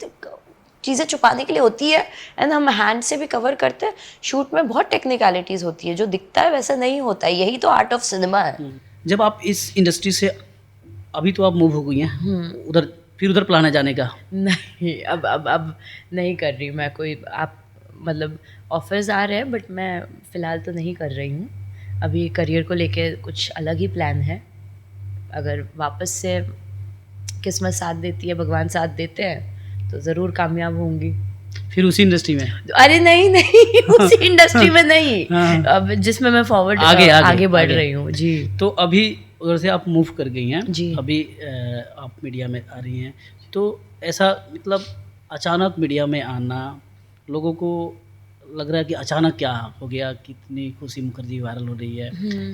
चीज़ें छुपाने के लिए होती है एंड हम हैंड से भी कवर करते हैं। शूट में बहुत टेक्निकलिटीज़ होती है, जो दिखता है वैसा नहीं होता है। यही तो आर्ट ऑफ सिनेमा है। जब आप इस इंडस्ट्री से अभी तो आप मूव हो गई हैं उधर, फिर उधर प्लान है जाने का? नहीं, अब नहीं कर रही मैं कोई। आप मतलब ऑफर्स आ रहे हैं बट मैं फ़िलहाल तो नहीं कर रही हूँ। अभी करियर को लेके कुछ अलग ही प्लान है। अगर वापस से किस्मत साथ देती है, भगवान साथ देते हैं तो ज़रूर कामयाब होंगी। फिर उसी इंडस्ट्री में? अरे नहीं उसी इंडस्ट्री में नहीं। अब जिसमें मैं फॉरवर्ड आगे बढ़ रही हूँ जी। तो अभी उधर से आप मूव कर गई हैं जी। अभी आप मीडिया में आ रही हैं, तो ऐसा मतलब अचानक मीडिया में आना, लोगों को लग रहा है कि अचानक क्या हो गया, कितनी खुशी मुखर्जी वायरल हो रही है,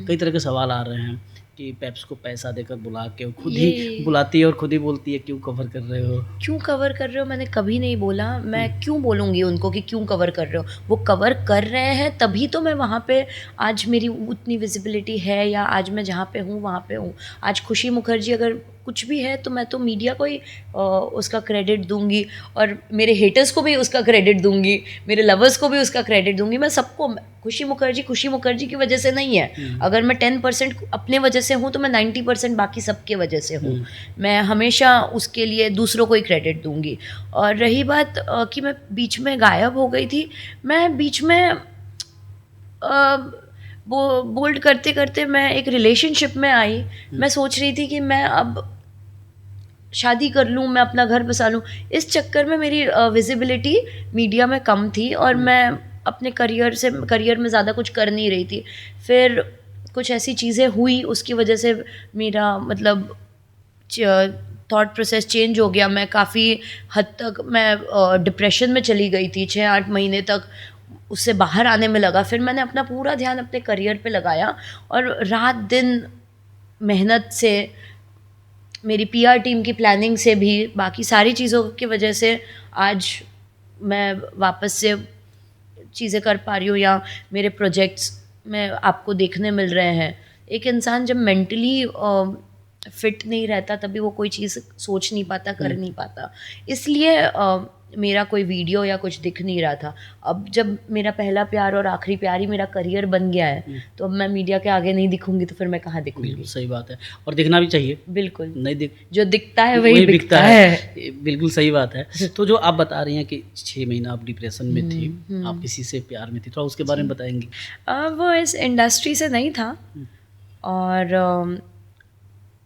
कई तरह के सवाल आ रहे हैं कि पेप्स को पैसा देकर बुला के खुद ही बुलाती है और खुद ही बोलती है क्यों कवर कर रहे हो? क्यों कवर कर रहे हो मैंने कभी नहीं बोला। मैं क्यों बोलूँगी उनको कि क्यों कवर कर रहे हो? वो कवर कर रहे हैं तभी तो मैं वहाँ पे आज मेरी उतनी विजिबिलिटी है या आज मैं जहाँ पे हूँ वहाँ पे हूँ। आज खुशी मुखर्जी अगर कुछ भी है तो मैं तो मीडिया को ही उसका क्रेडिट दूंगी और मेरे हेटर्स को भी उसका क्रेडिट दूंगी, मेरे लवर्स को भी उसका क्रेडिट दूंगी। मैं सबको, खुशी मुखर्जी की वजह से नहीं है। अगर मैं 10% अपने वजह से हूँ तो मैं 90% बाकी सबके वजह से हूँ। मैं हमेशा उसके लिए दूसरों को ही क्रेडिट दूंगी। और रही बात कि मैं बीच में गायब हो गई थी, मैं बीच में बोल्ड करते करते मैं एक रिलेशनशिप में आई। मैं सोच रही थी कि मैं अब शादी कर लूँ, मैं अपना घर बसा लूँ। इस चक्कर में मेरी विजिबिलिटी मीडिया में कम थी और मैं अपने करियर में ज़्यादा कुछ कर नहीं रही थी। फिर कुछ ऐसी चीज़ें हुई उसकी वजह से मेरा मतलब थॉट प्रोसेस चेंज हो गया। मैं काफ़ी हद तक मैं डिप्रेशन में चली गई थी 6-8 महीने तक। उससे बाहर आने में लगा। फिर मैंने अपना पूरा ध्यान अपने करियर पे लगाया और रात दिन मेहनत से, मेरी पीआर टीम की प्लानिंग से भी, बाकी सारी चीज़ों की वजह से आज मैं वापस से चीज़ें कर पा रही हूँ या मेरे प्रोजेक्ट्स में आपको देखने मिल रहे हैं। एक इंसान जब मेंटली फिट नहीं रहता तभी वो कोई चीज़ सोच नहीं पाता, कर नहीं पाता। इसलिए मेरा कोई वीडियो या कुछ दिख नहीं रहा था। अब जब मेरा पहला प्यार और आखिरी प्यार ही मेरा करियर बन गया है तो अब मैं मीडिया के आगे नहीं दिखूंगी तो फिर मैं कहाँ दिखूंगी? सही बात है, और दिखना भी चाहिए। बिल्कुल नहीं जो दिखता है वही बिकता है। बिल्कुल सही बात है। तो जो आप बता रही हैं कि 6 महीना आप डिप्रेशन में थी, आप किसी से प्यार में थी, थोड़ा उसके बारे में बताएंगी? वो इस इंडस्ट्री से नहीं था और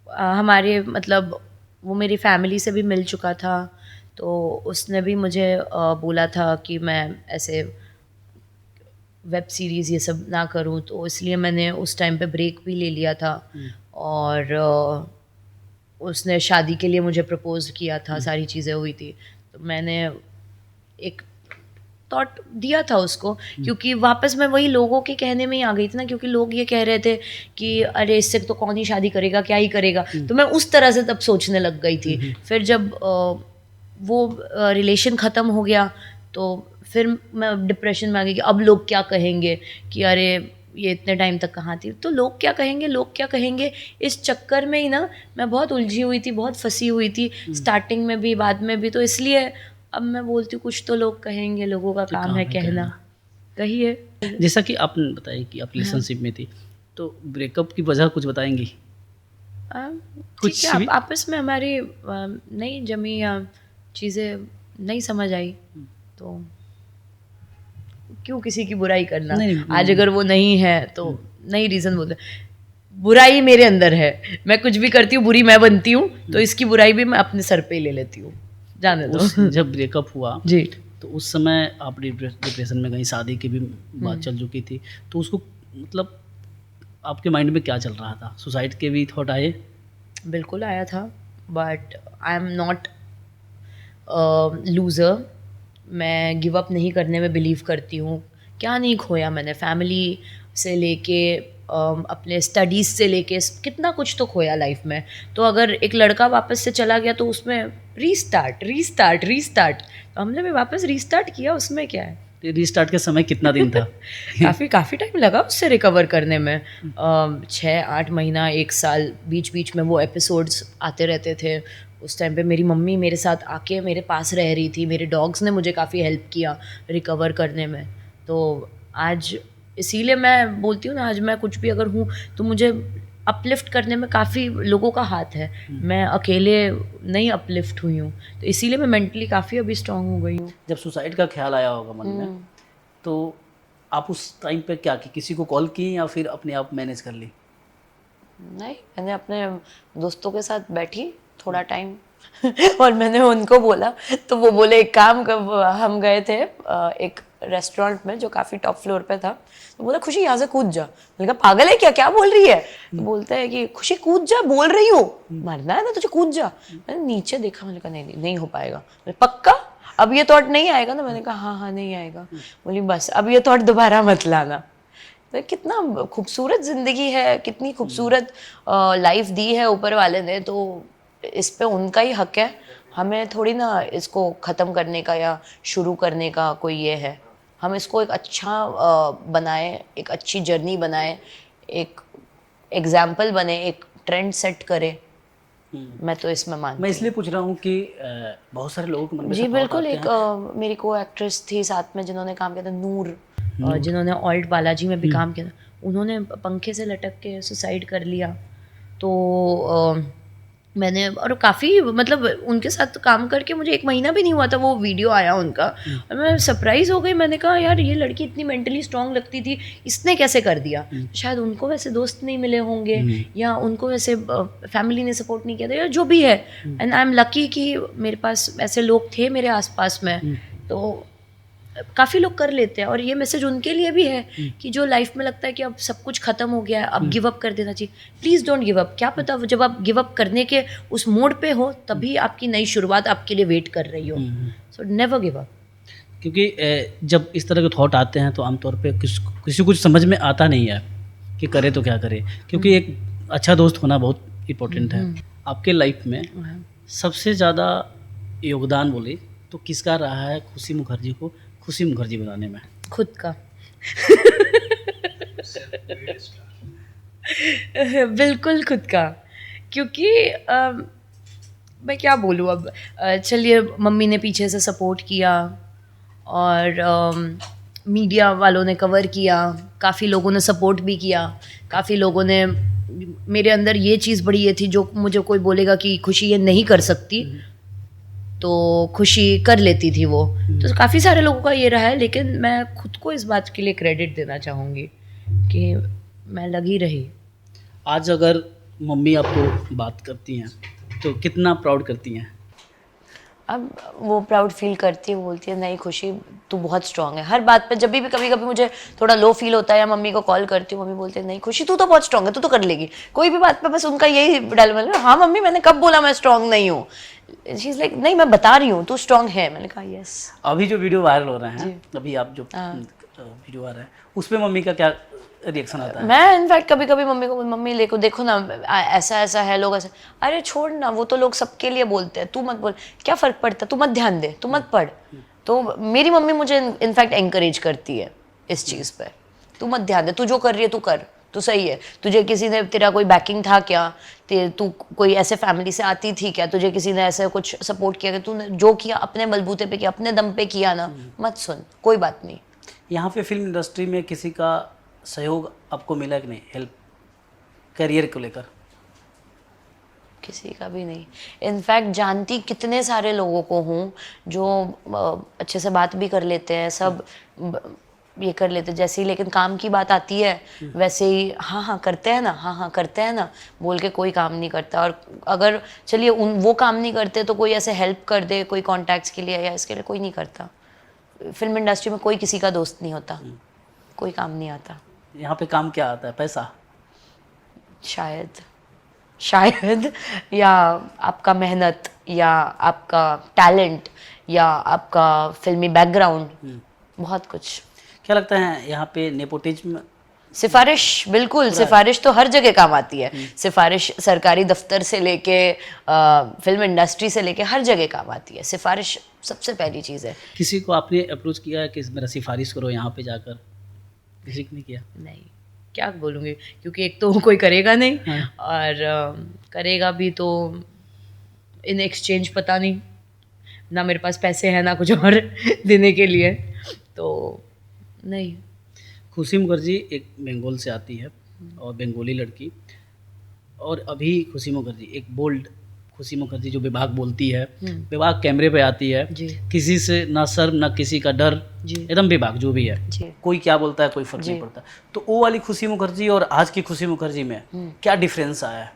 हमारे मतलब वो मेरी फैमिली से भी मिल चुका था तो उसने भी मुझे बोला था कि मैं ऐसे वेब सीरीज़ ये सब ना करूं, तो इसलिए मैंने उस टाइम पे ब्रेक भी ले लिया था। और उसने शादी के लिए मुझे प्रपोज किया था, सारी चीज़ें हुई थी तो मैंने एक थॉट दिया था उसको, क्योंकि वापस मैं वही लोगों के कहने में ही आ गई थी ना, क्योंकि लोग ये कह रहे थे कि अरे इससे तो कौन ही शादी करेगा, क्या ही करेगा। तो मैं उस तरह से तब सोचने लग गई थी। फिर जब वो रिलेशन ख़त्म हो गया तो फिर मैं डिप्रेशन में आ गई कि अब लोग क्या कहेंगे कि अरे ये इतने टाइम तक कहाँ थी, तो लोग क्या कहेंगे इस चक्कर में ही ना मैं बहुत उलझी हुई थी, बहुत फंसी हुई थी, स्टार्टिंग में भी बाद में भी। तो इसलिए अब मैं बोलती हूँ कुछ तो लोग कहेंगे, लोगों का काम है कहना। कहिए। जैसा कि आपने बताया कि आप रिलेशनशिप में थी, तो ब्रेकअप की वजह कुछ बताएंगी? कुछ आपस में हमारी नहीं जमी या चीज़ें नहीं समझ आई तो क्यों किसी की बुराई करना। आज अगर वो नहीं है तो नहीं रीज़न बोलते। बुराई मेरे अंदर है, मैं कुछ भी करती हूँ बुरी मैं बनती हूँ, तो इसकी बुराई भी मैं अपने सर पे ही ले लेती हूँ, जाने दो। जब ब्रेकअप हुआ जी तो उस समय आप डिप्रेशन में गई, शादी की भी बात चल चुकी थी, तो उसको मतलब आपके माइंड में क्या चल रहा था? सुसाइड के भी थॉट आए? बिल्कुल आया था, but I am not loser. मैं गिव अप नहीं करने में बिलीव करती हूँ। क्या नहीं खोया मैंने, फैमिली से लेके अपने स्टडीज़ से लेके कितना कुछ तो खोया लाइफ में। तो अगर एक लड़का वापस से चला गया तो उसमें रीस्टार्ट रीस्टार्ट रीस्टार्ट, तो हमने भी वापस रीस्टार्ट किया, उसमें क्या है। रीस्टार्ट के समय कितना दिन था? काफ़ी टाइम लगा उससे रिकवर करने में, 6-8 महीना, 1 साल। बीच बीच में वो एपिसोड्स आते रहते थे। उस टाइम पे मेरी मम्मी मेरे साथ आके मेरे पास रह रही थी, मेरे डॉग्स ने मुझे काफ़ी हेल्प किया रिकवर करने में। तो आज इसीलिए मैं बोलती हूँ ना, आज मैं कुछ भी अगर हूँ तो मुझे अपलिफ्ट करने में काफ़ी लोगों का हाथ है। मैं अकेले नहीं अपलिफ्ट हुई हूँ, तो इसीलिए मैं मेंटली काफ़ी अभी स्ट्रांग हो गई हूँ। जब सुसाइड का ख्याल आया होगा मन में, तो आप उस टाइम पे क्या की, किसी को कॉल की या फिर अपने आप मैनेज कर ली? नहीं, मैंने अपने दोस्तों के साथ बैठी थोड़ा टाइम और मैंने उनको बोला, तो वो बोले एक काम कर। हम गए थे एक रेस्टोरेंट में जो काफ़ी टॉप फ्लोर पे था। तो बोला खुशी यहाँ से कूद जा। मैंने कहा पागल है क्या बोल रही है? तो बोलते हैं कि खुशी कूद जा, बोल रही हूँ, मरना है ना तुझे, कूद जा। मैंने नीचे देखा, मैंने कहा नहीं हो पाएगा। पक्का अब ये थॉट नहीं आएगा ना? मैंने कहा हाँ नहीं आएगा। बोली बस अब ये थॉट दोबारा मत लाना। तो कितना खूबसूरत ज़िंदगी है, कितनी खूबसूरत लाइफ दी है ऊपर वाले ने, तो इस पे उनका ही हक है। हमें थोड़ी ना इसको ख़त्म करने का या शुरू करने का कोई ये है। हम इसको एक अच्छा बनाए, एक अच्छी जर्नी बनाए, एक एग्जाम्पल बने, एक ट्रेंड सेट करे। मैं तो इसमें मानती मैं इसलिए पूछ रहा हूँ कि बहुत सारे लोगों के मन में जी से thought बिल्कुल। आते एक हैं। मेरी को एक्ट्रेस थी साथ में जिन्होंने काम किया था, नूर, जिन्होंने ऑल्ट बालाजी में भी काम किया था। उन्होंने पंखे से लटक के सुसाइड कर लिया। तो मैंने और काफ़ी मतलब उनके साथ काम करके मुझे 1 महीना भी नहीं हुआ था, वो वीडियो आया उनका और मैं सरप्राइज़ हो गई। मैंने कहा यार ये लड़की इतनी मेंटली स्ट्रांग लगती थी, इसने कैसे कर दिया? शायद उनको वैसे दोस्त नहीं मिले होंगे या उनको वैसे फैमिली ने सपोर्ट नहीं किया था या जो भी है। एंड आई एम लकी कि मेरे पास ऐसे लोग थे मेरे आसपास में। तो काफ़ी लोग कर लेते हैं और ये मैसेज उनके लिए भी है कि जो लाइफ में लगता है कि अब सब कुछ ख़त्म हो गया है, अब गिव अप कर देना चाहिए। Please don't give up. क्या पता जब आप गिव अप करने के उस मोड पे हो तभी आपकी नई शुरुआत आपके लिए वेट कर रही हो। So never give up. क्योंकि जब इस तरह के थॉट आते हैं तो आमतौर पे किसी कुछ समझ में आता नहीं है कि करे तो क्या करे, क्योंकि एक अच्छा दोस्त होना बहुत इम्पोर्टेंट है। आपके लाइफ में सबसे ज़्यादा योगदान बोले तो किसका रहा है खुशी मुखर्जी को खुशी मुखर्जी बनाने में? खुद का। बिल्कुल खुद का। क्योंकि मैं क्या बोलूँ अब, चलिए मम्मी ने पीछे से सपोर्ट किया और मीडिया वालों ने कवर किया, काफ़ी लोगों ने सपोर्ट भी किया, काफ़ी लोगों ने मेरे अंदर ये चीज़ बड़ी ये थी जो मुझे कोई बोलेगा कि खुशी ये नहीं कर सकती तो खुशी कर लेती थी वो। तो काफ़ी सारे लोगों का ये रहा है, लेकिन मैं खुद को इस बात के लिए क्रेडिट देना चाहूँगी कि मैं लगी रही। आज अगर मम्मी आपको बात करती हैं तो कितना प्राउड करती हैं? अब वो प्राउड फील करती है, बोलती है नहीं खुशी तू बहुत स्ट्रांग है। हर बात पे जब भी कभी कभी मुझे थोड़ा लो फील होता है या मम्मी को कॉल करती हूँ, मम्मी बोलते हैं नहीं खुशी तू तो बहुत स्ट्रांग है, तू तो कर लेगी। कोई भी बात पे बस उनका यही डायलॉग, हाँ मम्मी मैंने कब बोला मैं स्ट्रांग नहीं हूँ? शी इज़ लाइक नहीं मैं बता रही हूँ तू स्ट्रांग है। मैंने कहा यस। अभी जो वीडियो वायरल हो रहे हैं, अभी आप जो वीडियो आ रहा है उस पर मम्मी का क्या रिएक्शन आता है? मैं इनफैक्ट कभी कभी मम्मी को, मम्मी देखो ना ऐसा ऐसा है, लोग ऐसा। अरे छोड़ ना, वो तो लोग सबके लिए बोलते हैं, तू मत बोल, क्या फ़र्क पड़ता, तू मत ध्यान दे, तू मत पढ़। तो मेरी मम्मी मुझे इनफैक्ट एंकरेज करती है इस चीज़ पे, तू मत ध्यान दे, तू जो कर रही है तू कर, तू सही है। तुझे किसी ने, तेरा कोई बैकिंग था क्या, तू कोई ऐसे फैमिली से आती थी क्या, तुझे किसी ने ऐसे कुछ सपोर्ट किया कि तूने जो किया अपने बलबूते पे किया, अपने दम पे किया ना, मत सुन, कोई बात नहीं। यहाँ पे फिल्म इंडस्ट्री में किसी का सहयोग आपको मिला कि नहीं, हेल्प करियर को लेकर? किसी का भी नहीं। इनफैक्ट जानती कितने सारे लोगों को हूँ जो अच्छे से बात भी कर लेते हैं, सब ये कर लेते जैसे ही, लेकिन काम की बात आती है वैसे ही हाँ करते हैं ना, हाँ करते हैं ना बोल के कोई काम नहीं करता। और अगर चलिए वो काम नहीं करते तो कोई ऐसे हेल्प कर दे, कोई कॉन्टैक्ट्स के लिए या इसके लिए, कोई नहीं करता। फिल्म इंडस्ट्री में कोई किसी का दोस्त नहीं होता, कोई काम नहीं आता। यहाँ पे काम क्या आता है? पैसा शायद शायद या आपका मेहनत या आपका टैलेंट या आपका फिल्मी बैकग्राउंड, बहुत कुछ। क्या लगता है यहाँ पे नेपोटिज्म? सिफारिश, बिल्कुल सिफारिश तो हर जगह काम आती है। सिफारिश सरकारी दफ्तर से लेके फिल्म इंडस्ट्री से लेके हर जगह काम आती है। सिफारिश सबसे पहली चीज़ है। किसी को आपने अप्रोच किया है कि मेरा सिफारिश करो यहाँ पे जाकर? किसी ने किया? नहीं, क्या बोलूँगी, क्योंकि एक तो कोई करेगा नहीं, हाँ। और करेगा भी तो इन एक्सचेंज पता नहीं, ना मेरे पास पैसे हैं ना कुछ और देने के लिए, तो नहीं। खुशी मुखर्जी एक बंगाल से आती है और बंगाली लड़की, और अभी खुशी मुखर्जी एक बोल्ड खुशी मुखर्जी जो बेबाक बोलती है, बेबाक कैमरे पे आती है, जी किसी से ना शर्म ना किसी का डर, जी एकदम बेबाक जो भी है, जी। कोई क्या बोलता है कोई फर्क जी। नहीं पड़ता। तो वो वाली खुशी मुखर्जी और आज की खुशी मुखर्जी में क्या डिफरेंस आया है?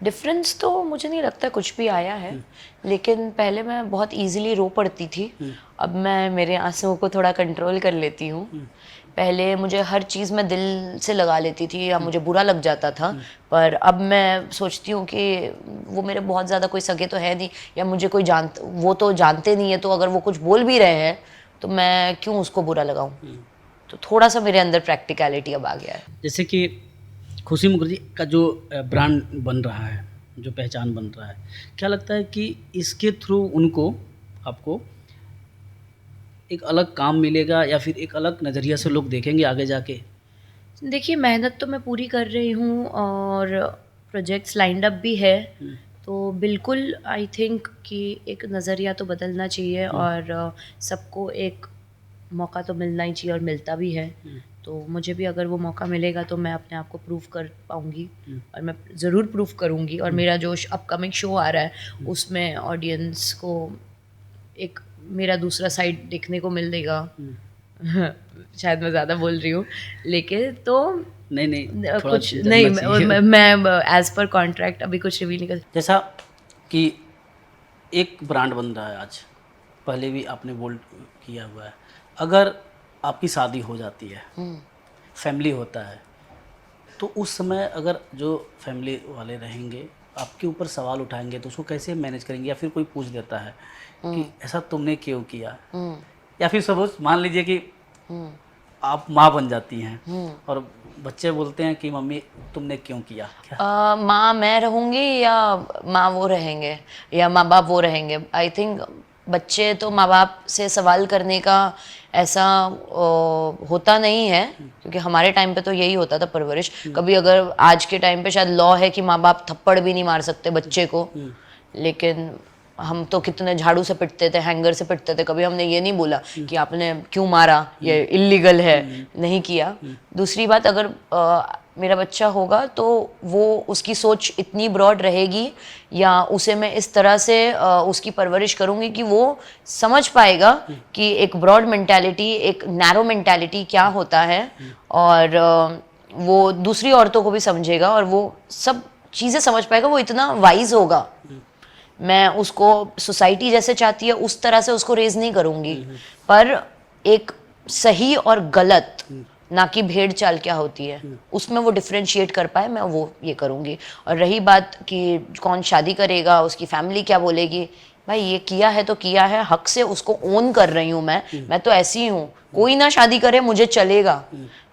डिफरेंस तो मुझे नहीं लगता कुछ भी आया है, लेकिन पहले मैं बहुत इजीली रो पड़ती थी, अब मैं मेरे आंसुओं को थोड़ा कंट्रोल कर लेती हूँ। पहले मुझे हर चीज़ में दिल से लगा लेती थी या मुझे बुरा लग जाता था, पर अब मैं सोचती हूँ कि वो मेरे बहुत ज़्यादा कोई सगे तो है नहीं, या मुझे कोई वो तो जानते नहीं है, तो अगर वो कुछ बोल भी रहे हैं तो मैं क्यों उसको बुरा लगाऊँ। तो थोड़ा सा मेरे अंदर प्रैक्टिकलिटी अब आ गया है। जैसे कि खुशी मुखर्जी का जो ब्रांड बन रहा है, जो पहचान बन रहा है, क्या लगता है कि इसके थ्रू उनको, आपको एक अलग काम मिलेगा या फिर एक अलग नज़रिया से लोग देखेंगे आगे जाके? देखिए, मेहनत तो मैं पूरी कर रही हूँ और प्रोजेक्ट्स लाइंड अप भी है, तो बिल्कुल आई थिंक कि एक नज़रिया तो बदलना चाहिए, और सबको एक मौका तो मिलना ही चाहिए, और मिलता भी है। तो मुझे भी अगर वो मौका मिलेगा तो मैं अपने आप को प्रूव कर पाऊँगी, और मैं ज़रूर प्रूव करूँगी। और मेरा जो अपकमिंग शो आ रहा है उसमें ऑडियंस को एक मेरा दूसरा साइड देखने को मिल देगा। शायद मैं ज़्यादा बोल रही हूँ, लेकिन तो नहीं थोड़ा कुछ जानना नहीं, चाहिए। मैं एज पर कॉन्ट्रैक्ट अभी कुछ रिवील नहीं कर। जैसा कि एक ब्रांड बन रहा है आज, पहले भी आपने बोल्ड किया हुआ है, अगर आपकी शादी हो जाती है, फैमिली होता है, तो उस समय अगर जो फैमिली वाले रहेंगे आपके ऊपर सवाल उठाएंगे तो उसको कैसे मैनेज करेंगे? या फिर कोई पूछ देता है कि ऐसा तुमने क्यों किया, या फिर सपोज मान लीजिए कि आप माँ बन जाती हैं और बच्चे बोलते हैं कि मम्मी तुमने क्यों किया? क्या? माँ मैं रहूँगी या माँ वो रहेंगे या माँ बाप वो रहेंगे? आई थिंक बच्चे तो माँ बाप से सवाल करने का ऐसा होता नहीं है, क्योंकि हमारे टाइम पे तो यही होता था परवरिश। कभी अगर आज के टाइम पे शायद लॉ है कि माँ बाप थप्पड़ भी नहीं मार सकते बच्चे को, लेकिन हम तो कितने झाड़ू से पिटते थे, हैंगर से पिटते थे, कभी हमने ये नहीं बोला कि आपने क्यों मारा, ये इल्लीगल है, नहीं किया। दूसरी बात, अगर मेरा बच्चा होगा तो वो उसकी सोच इतनी ब्रॉड रहेगी, या उसे मैं इस तरह से उसकी परवरिश करूँगी कि वो समझ पाएगा कि एक ब्रॉड मेंटालिटी, एक नैरो मेंटालिटी क्या होता है, और वो दूसरी औरतों को भी समझेगा और वो सब चीज़ें समझ पाएगा, वो इतना वाइज होगा। मैं उसको सोसाइटी जैसे चाहती है उस तरह से उसको रेज नहीं करूँगी, पर एक सही और गलत, ना कि भेड़ चाल क्या होती है, उसमें वो डिफ्रेंशिएट कर पाए, मैं वो ये करूँगी। और रही बात कि कौन शादी करेगा, उसकी फैमिली क्या बोलेगी, भाई ये किया है तो किया है, हक से उसको ओन कर रही हूँ मैं तो ऐसी हूँ, कोई ना शादी करे मुझे चलेगा।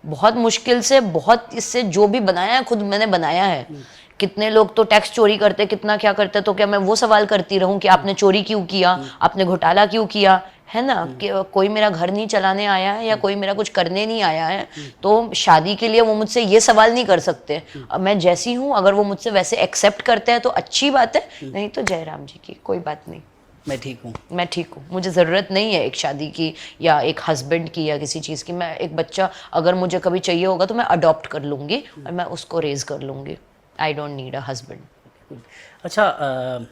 बहुत मुश्किल से, बहुत इससे जो भी बनाया है खुद मैंने बनाया है। कितने लोग तो टैक्स चोरी करते, कितना क्या करते, तो क्या मैं वो सवाल करती रहूं कि आपने चोरी क्यों किया, आपने घोटाला क्यों किया, है ना? कि कोई मेरा घर नहीं चलाने आया है या कोई मेरा कुछ करने नहीं आया है, तो शादी के लिए वो मुझसे ये सवाल नहीं कर सकते। अब मैं जैसी हूँ, अगर वो मुझसे वैसे एक्सेप्ट करते हैं तो अच्छी बात है, नहीं तो जयराम जी की कोई बात नहीं, मैं ठीक हूँ, मैं ठीक हूँ। मुझे ज़रूरत नहीं है एक शादी की या एक हस्बैंड की या किसी चीज़ की। मैं एक बच्चा अगर मुझे कभी चाहिए होगा तो मैं अडॉप्ट कर लूँगी और मैं उसको रेज कर लूँगी। I don't need a husband. अच्छा,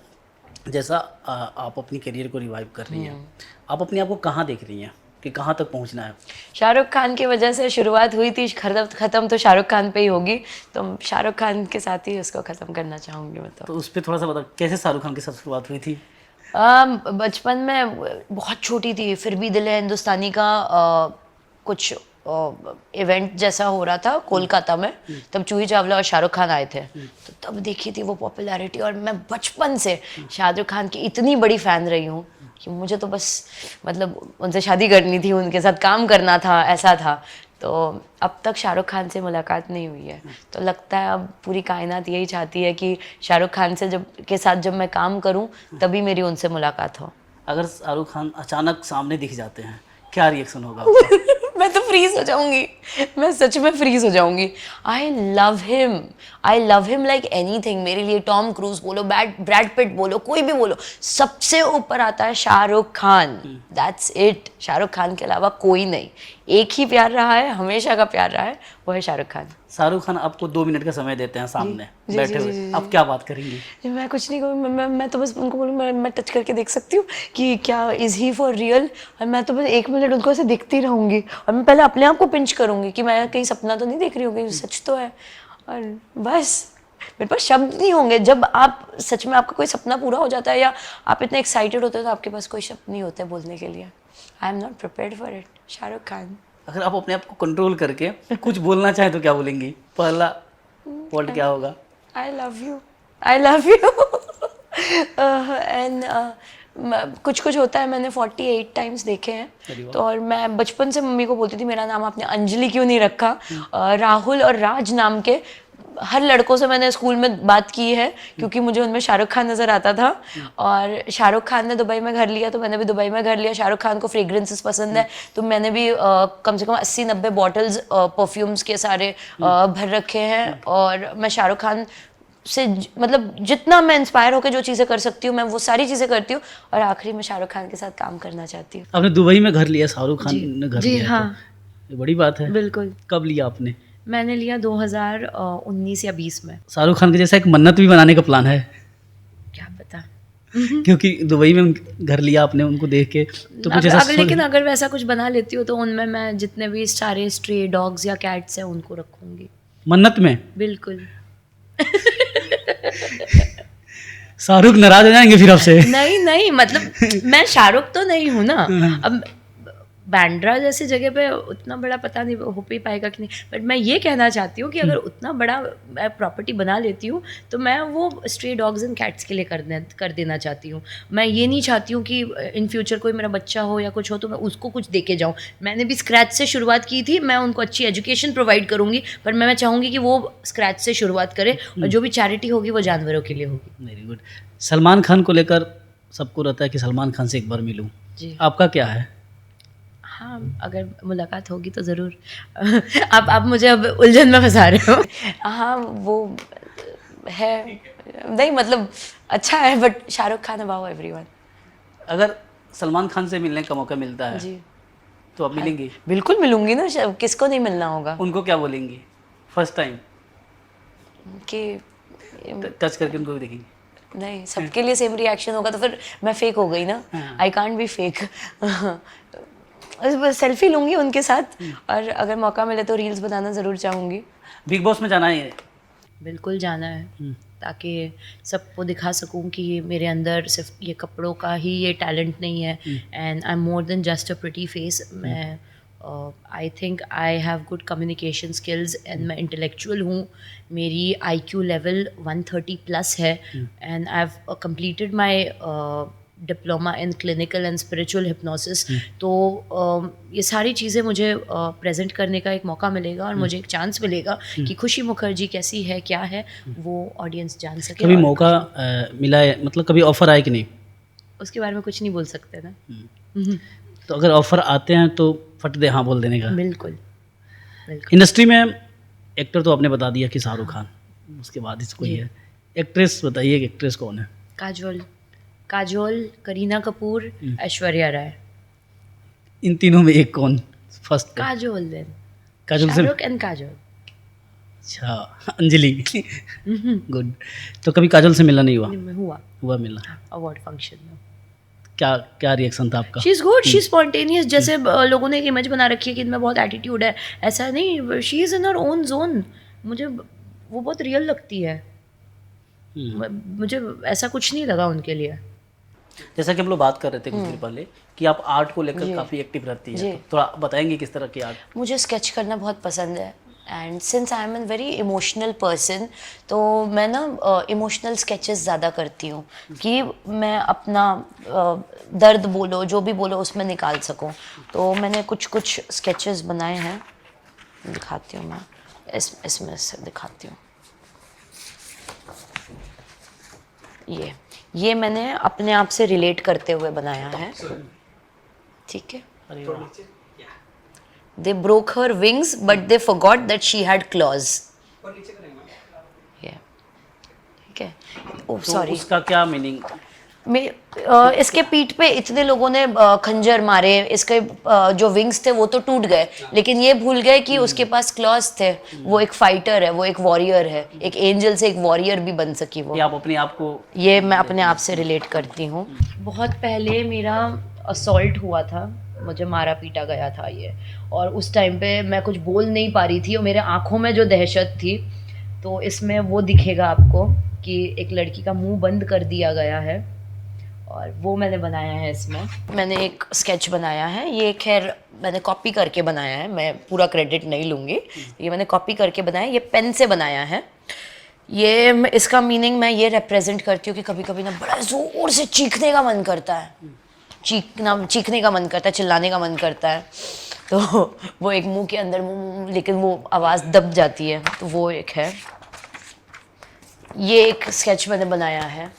जैसा आप अपनी करियर को रिवाइव कर रही हैं, आप अपने आप को कहाँ देख रही हैं कि कहाँ तक पहुँचना है? शाहरुख खान की वजह से शुरुआत हुई थी, ख़त्म तो शाहरुख खान पे ही होगी, तो शाहरुख खान के साथ ही उसको ख़त्म करना चाहूँगी मैं तो उस पर थोड़ा सा बताओ, कैसे शाहरुख खान के साथ शुरुआत हुई थी? बचपन में बहुत छोटी थी, फिर भी दिल है हिंदुस्तानी का कुछ इवेंट जैसा हो रहा था कोलकाता में, तब जूही चावला और शाहरुख खान आए थे, तो तब देखी थी वो पॉपुलैरिटी। और मैं बचपन से शाहरुख खान की इतनी बड़ी फ़ैन रही हूँ कि मुझे तो बस मतलब उनसे शादी करनी थी, उनके साथ काम करना था, ऐसा था। तो अब तक शाहरुख खान से मुलाकात नहीं हुई है, तो लगता है अब पूरी कायनात यही चाहती है कि शाहरुख खान से के साथ जब मैं काम करूं तभी मेरी उनसे मुलाकात हो। अगर शाहरुख खान अचानक सामने दिख जाते हैं, क्या रिएक्शन होगा आपका? मैं तो फ्रीज हो जाऊंगी, मैं सच में फ्रीज हो जाऊंगी। I love him like anything. मेरे लिए टॉम क्रूज बोलो, ब्रैड पिट बोलो, कोई भी बोलो, सबसे ऊपर आता है शाहरुख खान। That's it. शाहरुख खान के अलावा कोई नहीं। एक ही प्यार रहा है, हमेशा का प्यार रहा है, वो है शाहरुख खान। शाहरुख खान आपको 2 मिनट का समय देते हैं सामने जी, बैठे जी, हुए, जी, आप क्या बात करेंगी? मैं कुछ नहीं कहूँ, मैं तो बस उनको बोलूँ, मैं टच करके देख सकती हूँ कि क्या इज़ ही फॉर रियल। और मैं तो बस 1 मिनट उनको ऐसे देखती रहूँगी, और मैं पहले अपने आप को पिंच करूँगी कि मैं कहीं सपना तो नहीं देख रही हूँ, कहीं सच तो है। और बस मेरे पास शब्द नहीं होंगे। जब आप सच में आपका कोई सपना पूरा हो जाता है या आप इतने एक्साइटेड होते हो, तो आपके पास कोई शब्द नहीं होते बोलने के लिए। आई am not prepared for it. Shahrukh Khan. अगर आप अपने आप को कंट्रोल करके कुछ बोलना चाहें तो क्या बोलेंगी? पहला वर्ड क्या होगा? I love you. I love you. And कुछ कुछ होता है, मैंने 48 टाइम्स देखे हैं। तो और मैं बचपन से मम्मी को बोलती थी मेरा नाम आपने अंजलि क्यों नहीं रखा। राहुल और राज नाम के हर लड़कों से मैंने स्कूल में बात की है, क्योंकि मुझे उनमें शाहरुख खान नज़र आता था। और शाहरुख खान ने दुबई में घर लिया, तो मैंने भी दुबई में घर लिया। शाहरुख खान को फ्रेग्रेंसेस पसंद है, तो मैंने भी कम से कम 80-90 बॉटल्स परफ्यूम्स के सारे भर रखे हैं। और मैं शाहरुख खान से मतलब जितना मैं इंस्पायर होकर जो चीज़ें कर सकती हूँ, मैं वो सारी चीज़ें करती हूँ। और आखिरी में शाहरुख खान के साथ काम करना चाहती हूँ। आपने दुबई में घर लिया, शाहरुख खान ने घर जी लिया, हाँ, तो ये बड़ी बात है। बिल्कुल। कब लिया आपने? मैंने लिया 2019 या 20 में। शाहरुख खान के जैसा एक मन्नत भी बनाने का प्लान है? क्या पता। क्योंकि दुबई में घर लिया आपने उनको देख के, तो कुछ ऐसा लेकिन अगर वैसा कुछ बना लेती हूँ तो उनमें मैं जितने भी सारे स्ट्रे डॉग्स या कैट्स हैं उनको रखूंगी मन्नत में। बिल्कुल। शाहरुख नाराज हो जाएंगे फिर आपसे। नहीं मतलब मैं शाहरुख तो नहीं हूँ ना। अब बैंड्रा जैसी जगह पे उतना बड़ा पता नहीं हो भी पाएगा कि नहीं, बट मैं ये कहना चाहती हूँ कि अगर उतना बड़ा मैं प्रॉपर्टी बना लेती हूँ तो मैं वो स्ट्रे डॉग्स एंड कैट्स के लिए कर देना चाहती हूँ। मैं ये नहीं चाहती हूँ कि इन फ्यूचर कोई मेरा बच्चा हो या कुछ हो तो मैं उसको कुछ दे के जाऊँ। मैंने भी स्क्रैच से शुरुआत की थी, मैं उनको अच्छी एजुकेशन प्रोवाइड करूँगी, पर मैं चाहूँगी कि वो स्क्रैच से शुरुआत करे और जो भी चैरिटी होगी वो जानवरों के लिए होगी। Very good. सलमान खान को लेकर सबको रहता है कि सलमान खान से एक बार मिलूं, जी आपका क्या है? हाँ, अगर मुलाकात होगी तो ज़रूर। आप मुझे अब उलझन में फंसा रहे हो। हाँ वो है, नहीं मतलब अच्छा है, but Shahrukh Khan above everyone. अगर सलमान खान से मिलने का मौका मिलता है जी तो आप मिलेंगी? बिल्कुल मिलूंगी ना, किसको नहीं मिलना होगा। उनको क्या बोलेंगी फर्स्ट टाइम कि टच करके उनको भी देखेंगे? नहीं, सबके लिए सेम रिएक्शन होगा तो फिर मैं फेक हो गई ना। I can't be fake. Selfie लूंगी उनके साथ, और अगर मौका मिले तो रील्स बनाना ज़रूर चाहूँगी। बिग बॉस में जाना है? बिल्कुल जाना है, ताकि सबको दिखा सकूं कि ये मेरे अंदर सिर्फ ये कपड़ों का ही ये टैलेंट नहीं है, and I am more than just a pretty face. मैं I think I have good communication skills and मैं इंटेलेक्चुअल हूँ। मेरी IQ लेवल 130 प्लस है, and I have completed my diploma in clinical and spiritual hypnosis. तो ये सारी चीज़ें मुझे प्रेजेंट करने का एक मौका मिलेगा और मुझे एक चांस मिलेगा कि खुशी मुखर्जी कैसी है, क्या है, वो ऑडियंस जान सके। कभी मौका मिला है, मतलब कभी ऑफर आए कि नहीं? उसके बारे में कुछ नहीं बोल सकते ना। तो अगर ऑफर आते हैं तो फट दे हाँ बोल देने का? बिल्कुल बिल्कुल। इंडस्ट्री में एक्टर तो आपने बता दिया कि शाहरुख खान, उसके बाद इसको ही है। एक्ट्रेस बताइए कि एक्ट्रेस कौन है? काजोल, करीना कपूर, ऐश्वर्या राय। इन तीनों में एक कौन फर्स्ट? काजोल देन। काजोल से? शाहरुख एंड काजोल। अच्छा, अंजलि। गुड। तो कभी काजोल से मिलना नहीं हुआ? हुआ मिलना अवार्ड फंक्शन में। क्या रिएक्शन था आपका? She is good, she is spontaneous. जैसे लोगों ने एक इमेज बना रखी है कि इनमें बहुत एटीट्यूड है, ऐसा नहीं। She is in her own zone. मुझे वो बहुत रियल लगती है। मुझे ऐसा कुछ नहीं लगा उनके लिए। जैसा कि हम लोग बात कर रहे थे कुछ देर पहले कि आप आर्ट को लेकर काफ़ी एक्टिव रहती हैं, तो थोड़ा बताएंगे किस तरह की आर्ट? मुझे स्केच करना बहुत पसंद है and since I am an very emotional person, तो मैं ना इमोशनल स्केचेस ज़्यादा करती हूँ कि मैं अपना दर्द बोलो जो भी बोलो उसमें निकाल सकूँ। तो मैंने कुछ कुछ स्केचेस बनाए हैं, दिखाती हूँ मैं, इसमें से दिखाती हूँ। ये मैंने अपने आप से रिलेट करते हुए बनाया है, ठीक है। अरे वाह। They broke her wings, but they forgot that she had claws. Yeah. ठीक है। ओह तो सॉरी, उसका क्या मीनिंग? इसके पीठ पे इतने लोगों ने खंजर मारे, इसके जो विंग्स थे वो तो टूट गए, लेकिन ये भूल गए कि उसके पास क्लॉज थे। वो एक फाइटर है, वो एक वॉरियर है, एक एंजल से एक वॉरियर भी बन सकी वो। ये आप अपने आप को? ये मैं अपने आप से रिलेट करती हूँ। बहुत पहले मेरा असॉल्ट हुआ था, मुझे मारा पीटा गया था ये, और उस टाइम पे मैं कुछ बोल नहीं पा रही थी और मेरे आँखों में जो दहशत थी, तो इसमें वो दिखेगा आपको कि एक लड़की का मुंह बंद कर दिया गया है, और वो मैंने बनाया है। इसमें मैंने एक स्केच बनाया है, ये खैर मैंने कॉपी करके बनाया है, मैं पूरा क्रेडिट नहीं लूँगी, ये मैंने कॉपी करके बनाया, ये पेन से बनाया है। ये इसका मीनिंग मैं ये रिप्रेजेंट करती हूँ कि कभी कभी ना बड़ा ज़ोर से चीखने का मन करता है, चीखने का मन करता है, चिल्लाने का मन करता है, तो वो एक मुंह के अंदर लेकिन वो आवाज़ दब जाती है, तो वो एक है। ये एक स्केच मैंने बनाया है,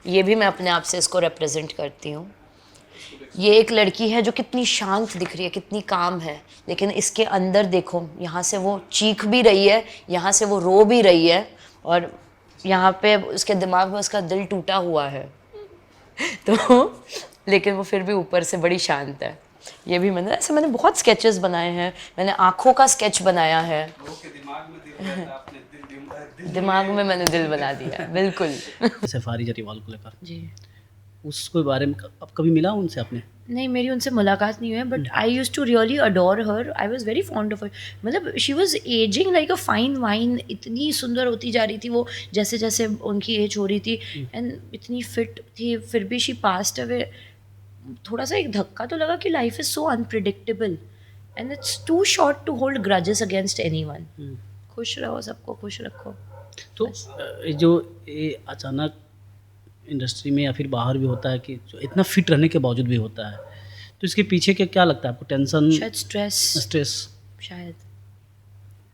ये भी मैं अपने आप से इसको रिप्रेजेंट करती हूँ। ये एक लड़की है जो कितनी शांत दिख रही है, कितनी काम है, लेकिन इसके अंदर देखो, यहाँ से वो चीख भी रही है, यहाँ से वो रो भी रही है, और यहाँ पे उसके दिमाग में उसका दिल टूटा हुआ है तो लेकिन वो फिर भी ऊपर से बड़ी शांत है। ये भी मैंने बहुत स्केचेस बनाए हैं। मैंने आँखों का स्केच बनाया है, दिमाग में मैंने दिल बना दिया, बिल्कुल। सफारी जरीवाल को लेकर जी, उसके बारे में अब कभी मिला उनसे आपने? नहीं, मेरी उनसे मुलाकात नहीं हुई है, but I use to really adore her, I was very fond of her. मतलब she was ageing like a fine wine, इतनी सुंदर होती जा रही थी वो जैसे जैसे उनकी एज हो रही थी, एंड इतनी फिट थी, फिर भी शी पास्ट अवे। थोड़ा सा एक धक्का तो लगा कि life is so unpredictable and it's too short to hold grudges against anyone. खुश रहो, सबको खुश रखो। तो जो ये अचानक इंडस्ट्री में या फिर बाहर भी होता है कि जो इतना फिट रहने के बावजूद भी होता है, तो इसके पीछे क्या लगता है आपको? टेंशन, शायद स्ट्रेस शायद।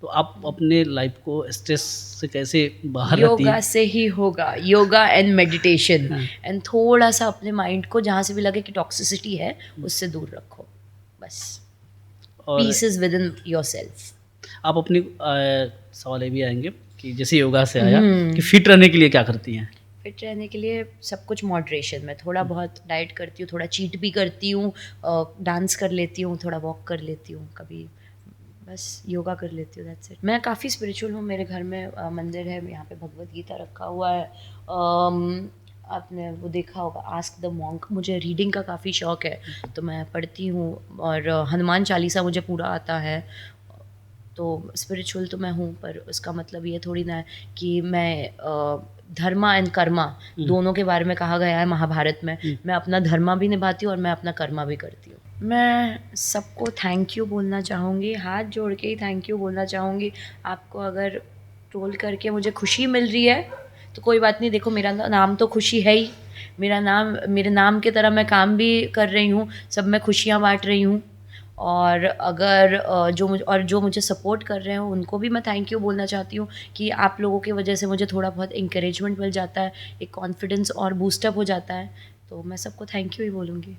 तो आप अपने लाइफ को स्ट्रेस से कैसे बाहर रखती हैं? योगा से ही होगा, योगा एंड मेडिटेशन, एंड थोड़ा सा अपने माइंड को जहाँ से भी लगे कि टॉक्सिसिटी है उससे दूर रखो, बस। और peace is within yourself. आप अपनी सवाल ये भी आएंगे कि जैसे योगा से आया कि फिट रहने के लिए क्या करती हैं? फिट रहने के लिए सब कुछ मॉडरेशन में, थोड़ा बहुत डाइट करती हूँ, थोड़ा चीट भी करती हूँ, डांस कर लेती हूँ, थोड़ा वॉक कर लेती हूँ, कभी बस योगा कर लेती हूँ, दैट्स इट। मैं काफ़ी स्पिरिचुअल हूँ, मेरे घर में मंदिर है, यहाँ पे भगवत गीता रखा हुआ है। आपने वो देखा होगा आस्क द मॉन्क। मुझे रीडिंग का काफ़ी शौक है, तो मैं पढ़ती हूँ, और हनुमान चालीसा मुझे पूरा आता है। तो स्पिरिचुअल तो मैं हूँ, पर उसका मतलब ये थोड़ी ना है कि मैं धर्मा एंड कर्मा दोनों के बारे में कहा गया है महाभारत में। मैं अपना धर्मा भी निभाती हूँ और मैं अपना कर्मा भी करती हूँ। मैं सबको थैंक यू बोलना चाहूँगी, हाथ जोड़ के ही थैंक यू बोलना चाहूँगी। आपको अगर ट्रोल करके मुझे खुशी मिल रही है तो कोई बात नहीं, देखो मेरा नाम तो खुशी है ही, मेरे नाम की तरह मैं काम भी कर रही हूँ, सब मैं खुशियाँ बांट रही हूँ। और अगर जो मुझे सपोर्ट कर रहे हो उनको भी मैं थैंक यू बोलना चाहती हूँ कि आप लोगों की वजह से मुझे थोड़ा बहुत इंकरेजमेंट मिल जाता है, एक कॉन्फिडेंस और बूस्टअप हो जाता है, तो मैं सबको थैंक यू ही बोलूँगी।